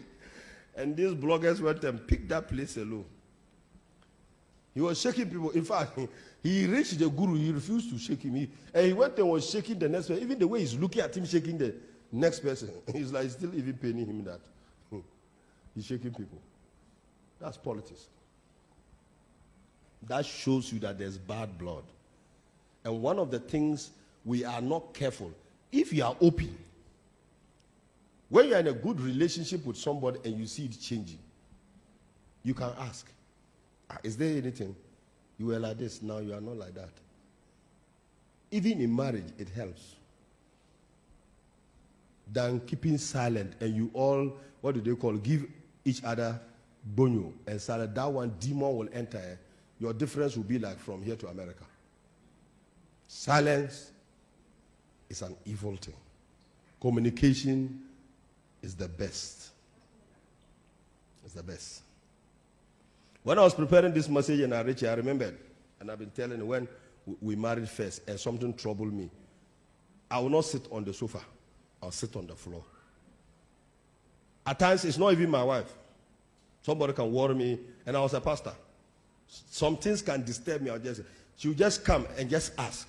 And these bloggers went and picked that place alone. He was shaking people. In fact, he reached the guru, he refused to shake him. And he went and was shaking the next person. Even the way he's looking at him, shaking the next person. He's like still even paining him that. He's shaking people. That's politics. That shows you that there's bad blood. And one of the things we are not careful, if you are open, when you're in a good relationship with somebody and you see it changing, you can ask, is there anything? You were like this, now you are not like that. Even in marriage, it helps. Than keeping silent and you all, what do they call, give each other bonyo and silent. That one demon will enter. Your difference will be like from here to America. Silence is an evil thing. Communication is the best. It's the best. When I was preparing this message and I remembered, and I've been telling you when we married first and something troubled me, I will not sit on the sofa. I'll sit on the floor. At times, it's not even my wife. Somebody can worry me, and I was a pastor. Some things can disturb me. She'll just come and just ask.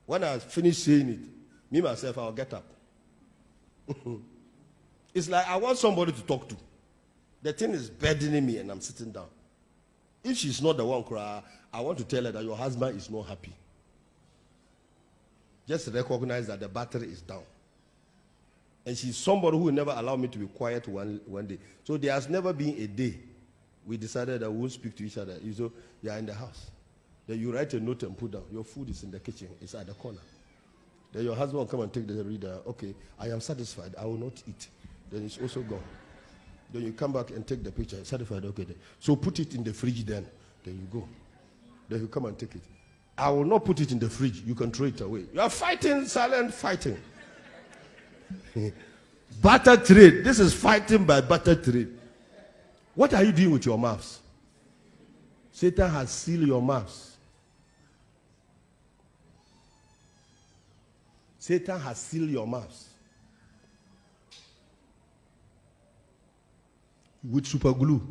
When I finish saying it, me myself, I'll get up. It's like I want somebody to talk to. The thing is burdening me, and I'm sitting down. If she's not the one cry, I want to tell her that your husband is not happy. Just recognize that the battery is down. And she's somebody who will never allow me to be quiet one day. So there has never been a day we decided that we won't speak to each other. You are in the house. Then you write a note and put down. Your food is in the kitchen. It's at the corner. Then your husband will come and take the reader. Okay, I am satisfied. I will not eat. Then it's also gone. Then you come back and take the picture. Satisfied. Okay. So put it in the fridge then. Then you go. Then you come and take it. I will not put it in the fridge. You can throw it away. You are fighting, silent fighting. Barter trade. This is fighting by barter trade. What are you doing with your mouths? Satan has sealed your mouths. Satan has sealed your mouths with super glue.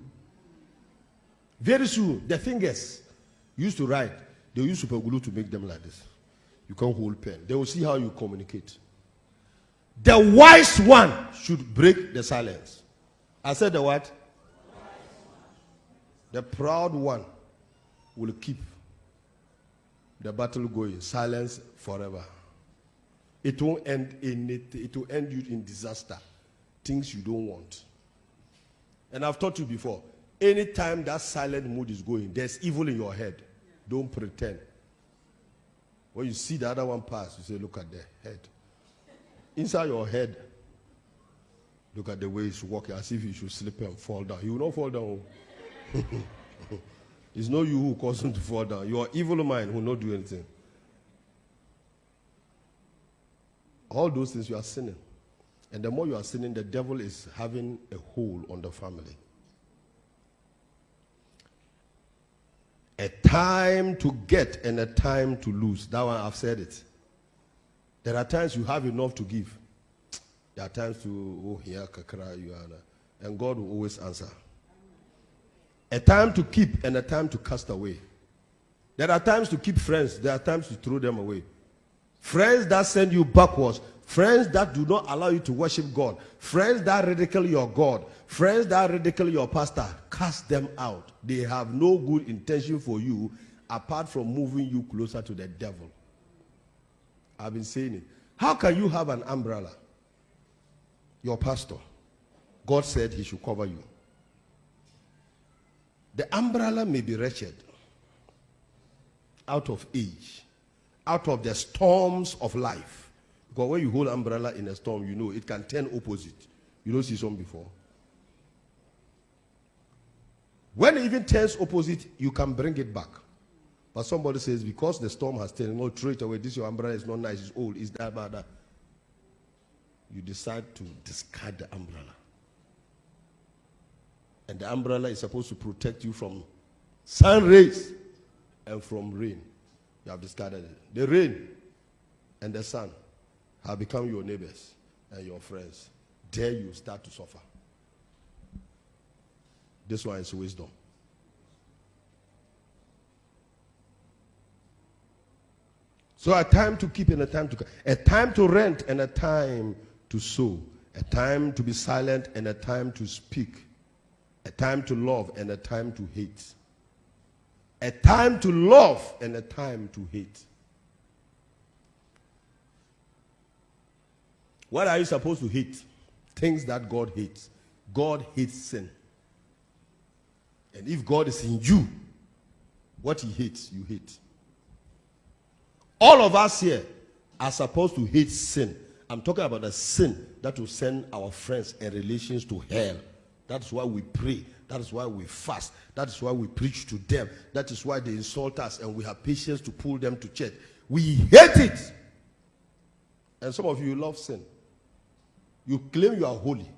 Very soon, the fingers used to write, they use super glue to make them like this. You can't hold pen. They will see how you communicate. The wise one should break the silence. I said the what? The proud one will keep the battle going. Silence forever. It won't end anything. It will end you in disaster. Things you don't want. And I've taught you before, anytime that silent mood is going, there's evil in your head. Don't pretend. When you see the other one pass, you say, look at the head. Inside your head, look at the way he's walking as if he should slip and fall down. He will not fall down. It's not you who caused him to fall down. Your evil mind will not do anything. All those things you are sinning. And the more you are sinning, the devil is having a hold on the family. A time to get and a time to lose. That one, I've said it. There are times you have enough to give. There are times to, here, kakra, you are, and God will always answer. A time to keep and a time to cast away. There are times to keep friends. There are times to throw them away. Friends that send you backwards. Friends that do not allow you to worship God. Friends that ridicule your God. Friends that ridicule your pastor. Cast them out. They have no good intention for you apart from moving you closer to the devil. I've been saying it. How can you have an umbrella? Your pastor. God said he should cover you. The umbrella may be wretched, out of age, out of the storms of life. Because when you hold umbrella in a storm, you know it can turn opposite. You don't see some before. When it even turns opposite, you can bring it back. But somebody says, because the storm has turned, no, throw it away. This your umbrella is not nice, it's old, it's that, bad. You decide to discard the umbrella. And the umbrella is supposed to protect you from sun rays and from rain. You have discarded it. The rain and the sun have become your neighbors and your friends. There you start to suffer. This one is wisdom. So a time to keep and a time to rent and a time to sow, a time to be silent and a time to speak, a time to love and a time to hate, a time to love and a time to hate. What are you supposed to hate? Things that God hates. God hates sin. And if God is in you, what he hates, you hate. All of us here are supposed to hate sin. I'm talking about the sin that will send our friends and relations to hell. That's why we pray. That is why we fast. That is why we preach to them. That is why they insult us and we have patience to pull them to church. We hate it. And some of you love sin. You claim you are holy.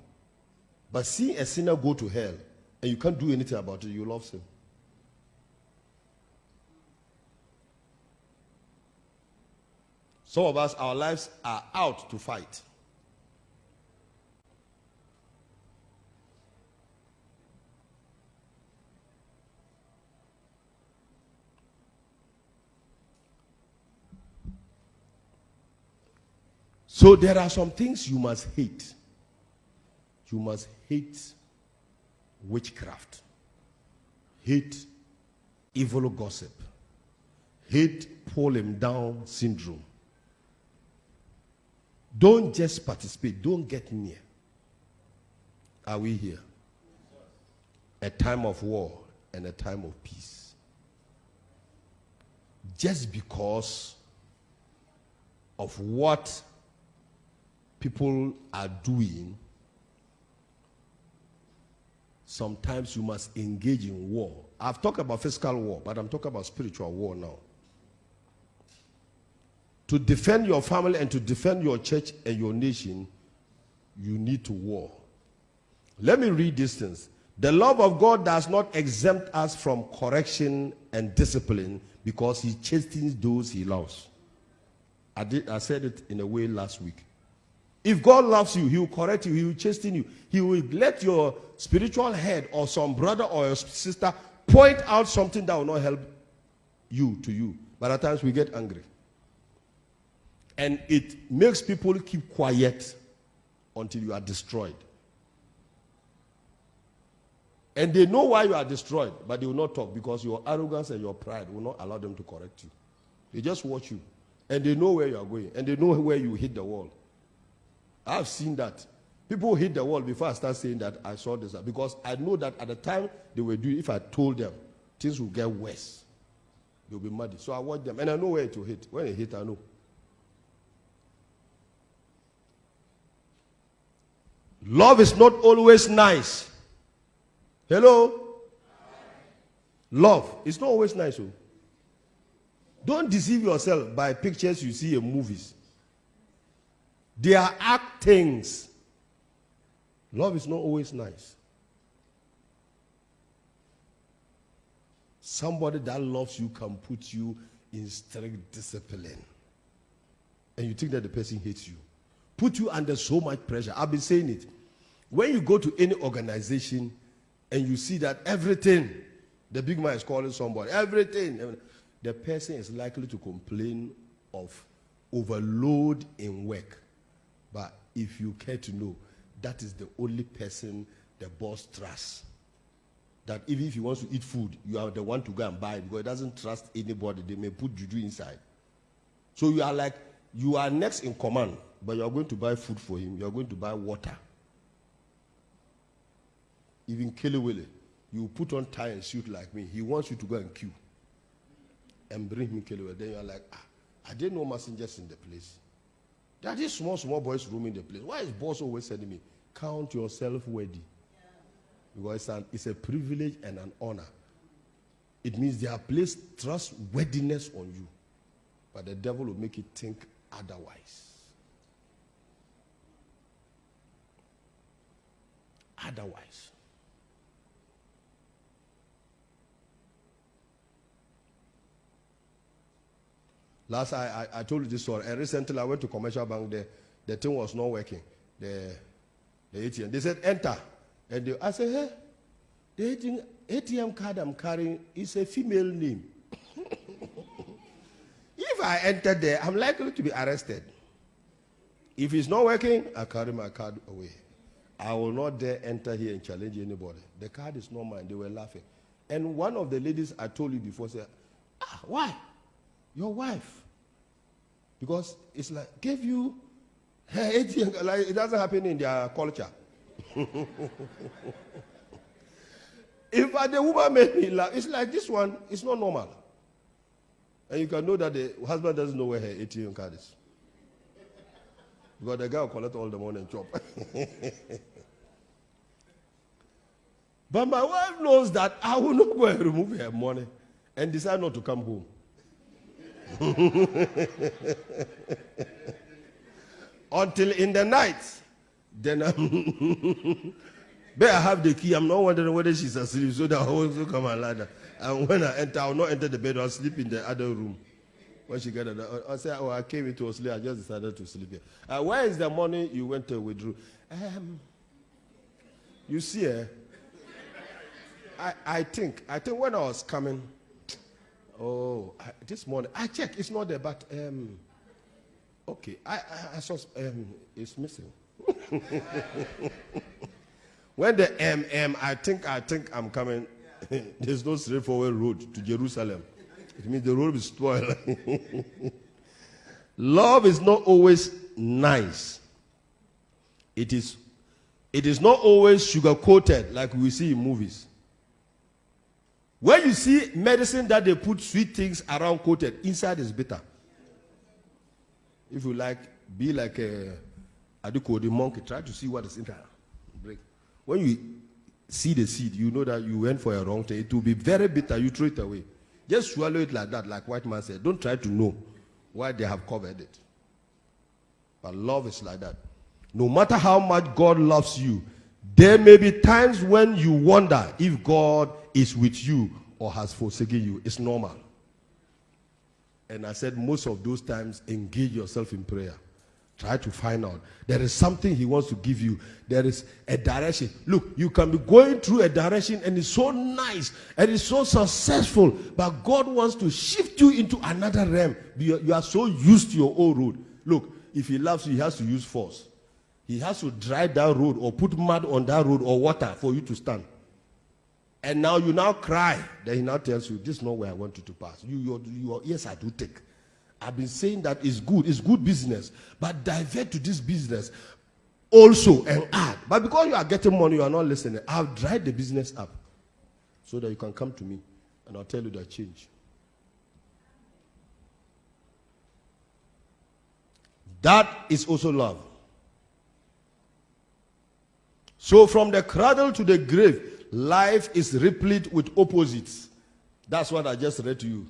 But seeing a sinner go to hell and you can't do anything about it, you love sin. Some of us, our lives are out to fight. So there are some things you must hate. You must hate witchcraft, hate evil gossip, hate pull him down syndrome. Don't just participate. Don't get near. Are we here? A time of war and a time of peace. Just because of what people are doing, sometimes you must engage in war. I've talked about physical war, but I'm talking about spiritual war now. To defend your family and to defend your church and your nation, you need to war. Let me read these things. The love of God does not exempt us from correction and discipline because he chastens those he loves. I said it in a way last week. If God loves you, he will correct you, he will chasten you. He will let your spiritual head or some brother or your sister point out something that will not help you to you. But at times we get angry. And it makes people keep quiet until you are destroyed. And they know why you are destroyed, but they will not talk because your arrogance and your pride will not allow them to correct you. They just watch you. And they know where you are going. And they know where you hit the wall. I've seen that. People hit the wall before I start saying that I saw this. Because I know that at the time they were doing, if I told them, things will get worse. They'll be muddy. So I watch them. And I know where to hit. When it hit, I know. Love is not always nice. Hello? Love is not always nice. Oh. Don't deceive yourself by pictures you see in movies. They are actings. Love is not always nice. Somebody that loves you can put you in strict discipline. And you think that the person hates you. Put you under so much pressure. I've been saying it. When you go to any organization and you see that everything, the big man is calling somebody, everything, the person is likely to complain of overload in work. But if you care to know, that is the only person the boss trusts. That even if he wants to eat food, you are the one to go and buy it because he doesn't trust anybody. They may put juju inside. So you are like, you are next in command, but you are going to buy food for him. You are going to buy water. Even Kelewele, You put on tie and suit like me. He wants you to go and queue and bring him Kelewe. Then you're like, I didn't know messengers in the place. There are these small boys rooming the place. Why is boss always sending me? Count yourself worthy. Because it's a privilege and an honor. It means they have placed trustworthiness on you. But the devil will make you think otherwise. Otherwise. Last I told you this story. And recently I went to commercial bank there. The thing was not working. The ATM. They said enter. And I said, hey, the ATM card I'm carrying is a female name. If I enter there, I'm likely to be arrested. If it's not working, I carry my card away. I will not dare enter here and challenge anybody. The card is not mine. They were laughing. And one of the ladies I told you before said, why? Your wife. Because it's like, gave you her ATM. Like, it doesn't happen in their culture. In fact, the woman made me laugh. It's like this one, it's not normal. And you can know that the husband doesn't know where her ATM card is. Because the guy will collect all the money and chop. But my wife knows that I will not go and remove her money and decide not to come home. Until in the night, then but I have the key. I'm not wondering whether she's asleep, so that I will also come and lie down. And when I enter, I will not enter the bed. I'll sleep in the other room. When she get there, I say, I came into sleep. I just decided to sleep here. Where is the money you went to withdraw? You see, I think when I was coming, this morning, I checked. It's not there, but okay. I saw it's missing. When the I think I'm coming. There's no straightforward road to Jerusalem. It means the road is spoiled. Love is not always nice. It is not always sugar-coated like we see in movies. When you see medicine that they put sweet things around coated, inside is bitter. If you like, be like a the monkey, try to see what is inside. Break. When you see the seed, you know that you went for a wrong thing. It will be very bitter. You throw it away. Just swallow it like that, like white man said. Don't try to know why they have covered it. But love is like that. No matter how much God loves you, there may be times when you wonder if God is with you or has forsaken you. It's normal. And I said most of those times, engage yourself in prayer. Try to find out. There is something he wants to give you. There is a direction. Look, you can be going through a direction and it's so nice and it's so successful, but God wants to shift you into another realm. You are so used to your own road. Look, if he loves you, he has to use force. He has to drive that road or put mud on that road or water for you to stand. And now you now cry. Then he now tells you, this is not where I want you to pass. Your ears are too thick. I've been saying that it's good business, but divert to this business also and add. But because you are getting money, you are not listening. I'll drive the business up so that you can come to me and I'll tell you the change. That is also love. So from the cradle to the grave, life is replete with opposites. That's what I just read to you.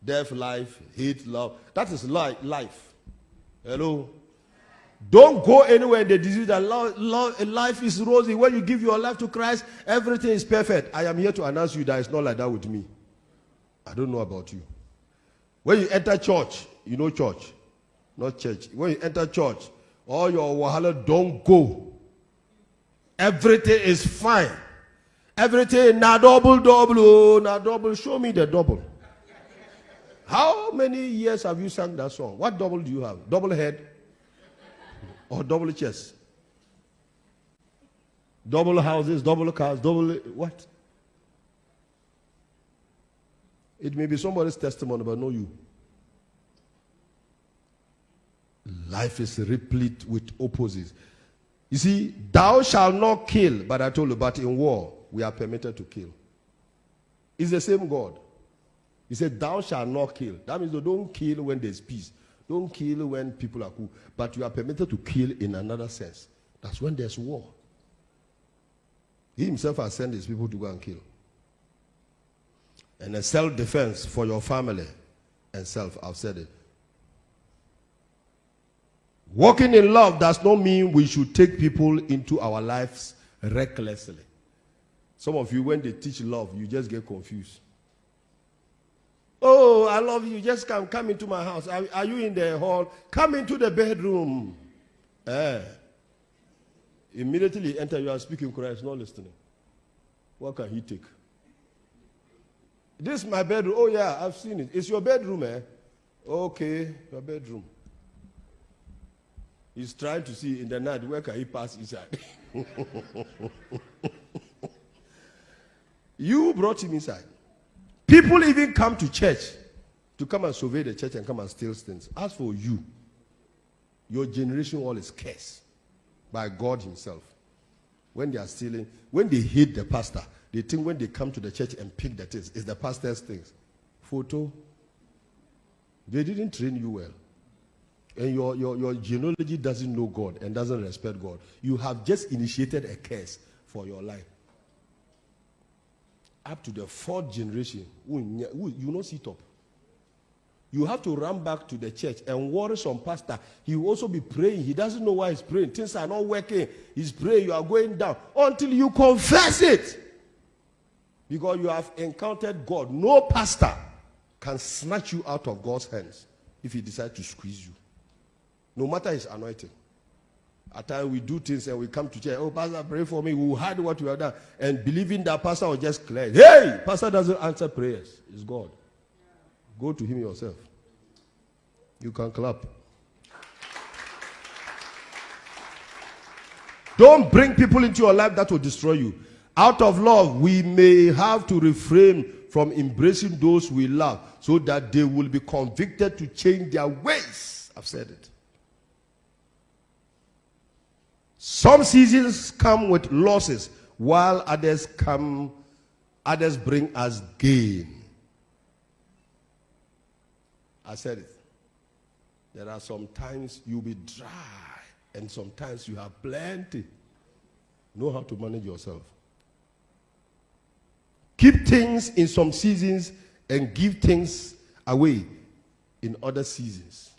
Death, life, hate, love. That is life. Hello? Don't go anywhere in the disease that life is rosy. When you give your life to Christ, everything is perfect. I am here to announce you that it's not like that with me. I don't know about you. When you enter church, you know church, not church. When you enter church, all your wahala don't go. Everything is fine. Everything, na double. Show me the double. How many years have you sung that song? What double do you have? Double head? Or double chest? Double houses, double cars, double what? It may be somebody's testimony, but not you. Life is replete with opposites. You see, thou shalt not kill, but I told you, but in war, we are permitted to kill. It's the same God. He said, thou shalt not kill. That means don't kill when there's peace. Don't kill when people are cool. But you are permitted to kill in another sense. That's when there's war. He himself has sent his people to go and kill. And a self-defense for your family and self. I've said it. Walking in love does not mean we should take people into our lives recklessly. Some of you, when they teach love, you just get confused. Oh, I love you. Just come into my house. Are you in the hall? Come into the bedroom. Immediately enter, you are speaking Christ, not listening. What can he take? This is my bedroom. Oh, yeah, I've seen it. It's your bedroom, eh? Okay, your bedroom. He's trying to see in the night, where can he pass inside? You brought him inside. People even come to church to come and survey the church and come and steal things. As for you, your generation all is cursed by God himself. When they are stealing, when they hate the pastor, they think when they come to the church and pick the things, it's the pastor's things. Photo. They didn't train you well. And your genealogy doesn't know God and doesn't respect God. You have just initiated a curse for your life. Up to the fourth generation, you will not sit up. You have to run back to the church and worry some pastor. He will also be praying. He doesn't know why he's praying. Things are not working. He's praying. You are going down until you confess it. Because you have encountered God. No pastor can snatch you out of God's hands if he decides to squeeze you. No matter his anointing. At times we do things and we come to church. Oh, pastor, pray for me. We will hide what we have done. And believing that pastor will just clear. Hey, pastor doesn't answer prayers. It's God. Go to him yourself. You can clap. Don't bring people into your life that will destroy you. Out of love, we may have to refrain from embracing those we love so that they will be convicted to change their ways. I've said it. Some seasons come with losses, while others bring us gain. I said it. There are some times you'll be dry, and sometimes you have plenty. Know how to manage yourself. Keep things in some seasons and give things away in other seasons.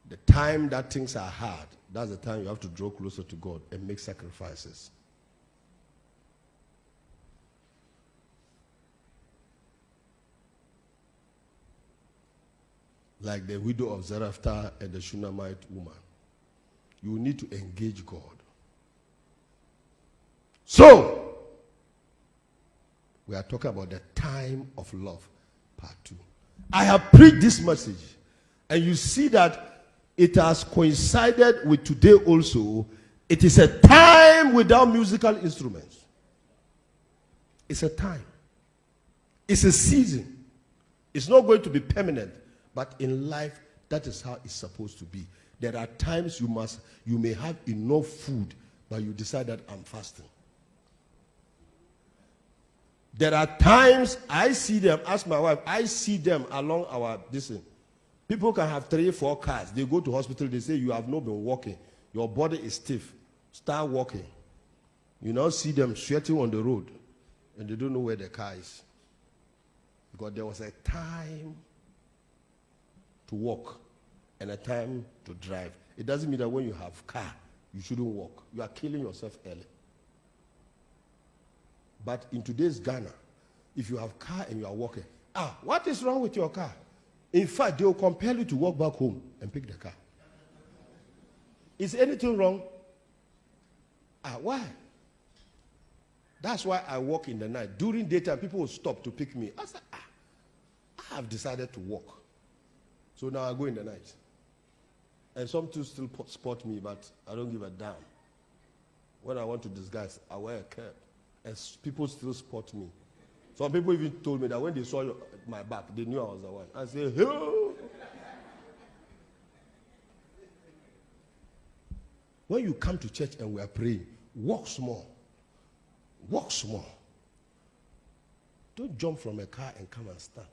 The time that things are hard, that's the time you have to draw closer to God and make sacrifices. Like the widow of Zarephath and the Shunammite woman. You need to engage God. So, we are talking about the time of love, part 2. I have preached this message, and you see that it has coincided with today also. It is a time without musical instruments. It's a time. It's a season. It's not going to be permanent, but in life, that is how it's supposed to be. There are times you may have enough food, but you decide that I'm fasting. There are times I see them, ask my wife, I see them along our distance. People can have 3, 4 cars. They go to hospital, they say, you have not been walking. Your body is stiff. Start walking. You now see them sweating on the road, and they don't know where the car is. Because there was a time to walk and a time to drive. It doesn't mean that when you have car, you shouldn't walk. You are killing yourself early. But in today's Ghana, if you have car and you are walking, what is wrong with your car? In fact, they will compel you to walk back home and pick the car. Is anything wrong? Why? That's why I walk in the night. During daytime, people will stop to pick me. I said, I have decided to walk. So now I go in the night. And some two still spot me, but I don't give a damn. When I want to disguise, I wear a cap. And people still spot me. Some people even told me that when they saw my back, they knew I was the one. I said, hello. When you come to church and we are praying, walk small. Walk small. Don't jump from a car and come and stand.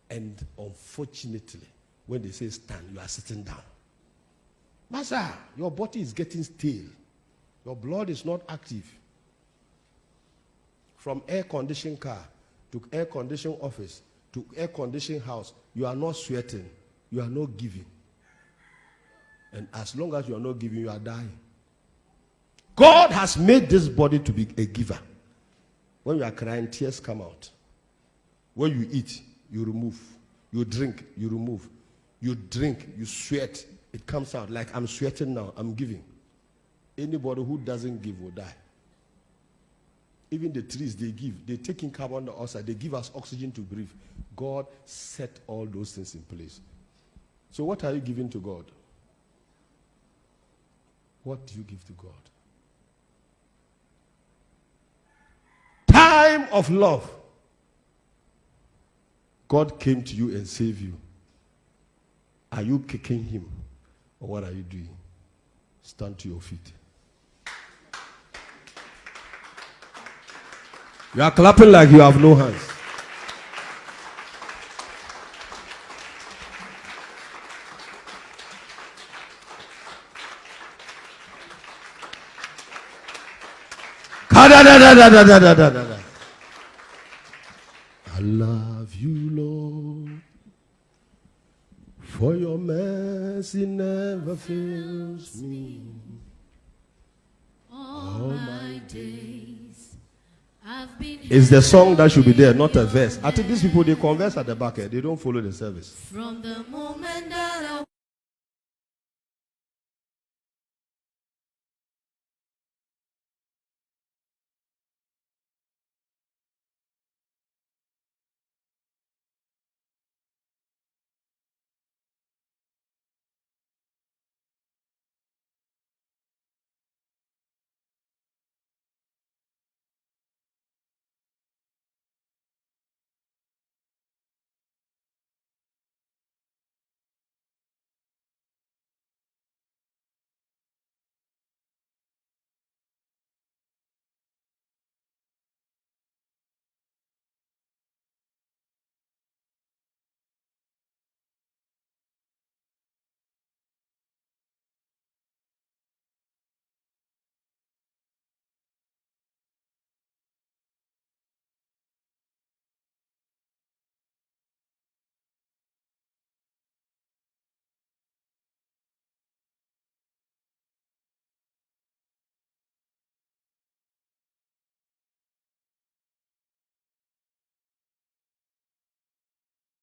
And unfortunately, when they say stand, you are sitting down. Master, your body is getting stale. Your blood is not active. From air-conditioned car to air-conditioned office to air-conditioned house, you are not sweating. You are not giving. And as long as you are not giving, you are dying. God has made this body to be a giver. When you are crying, tears come out. When you eat, you remove. You drink, you remove. You drink, you sweat, it comes out. Like I'm sweating now, I'm giving. Anybody who doesn't give will die. Even the trees, they give. They take in carbon dioxide. They give us oxygen to breathe. God set all those things in place. So what are you giving to God? What do you give to God? Time of love. God came to you and saved you. Are you kicking him? Or what are you doing? Stand to your feet. You are clapping like you have no hands. I love you, Lord, for your mercy never fails me. All my days I've been. It's the song that should be there, not a verse. I think these people, they converse at the back. They don't follow the service. From the moment that I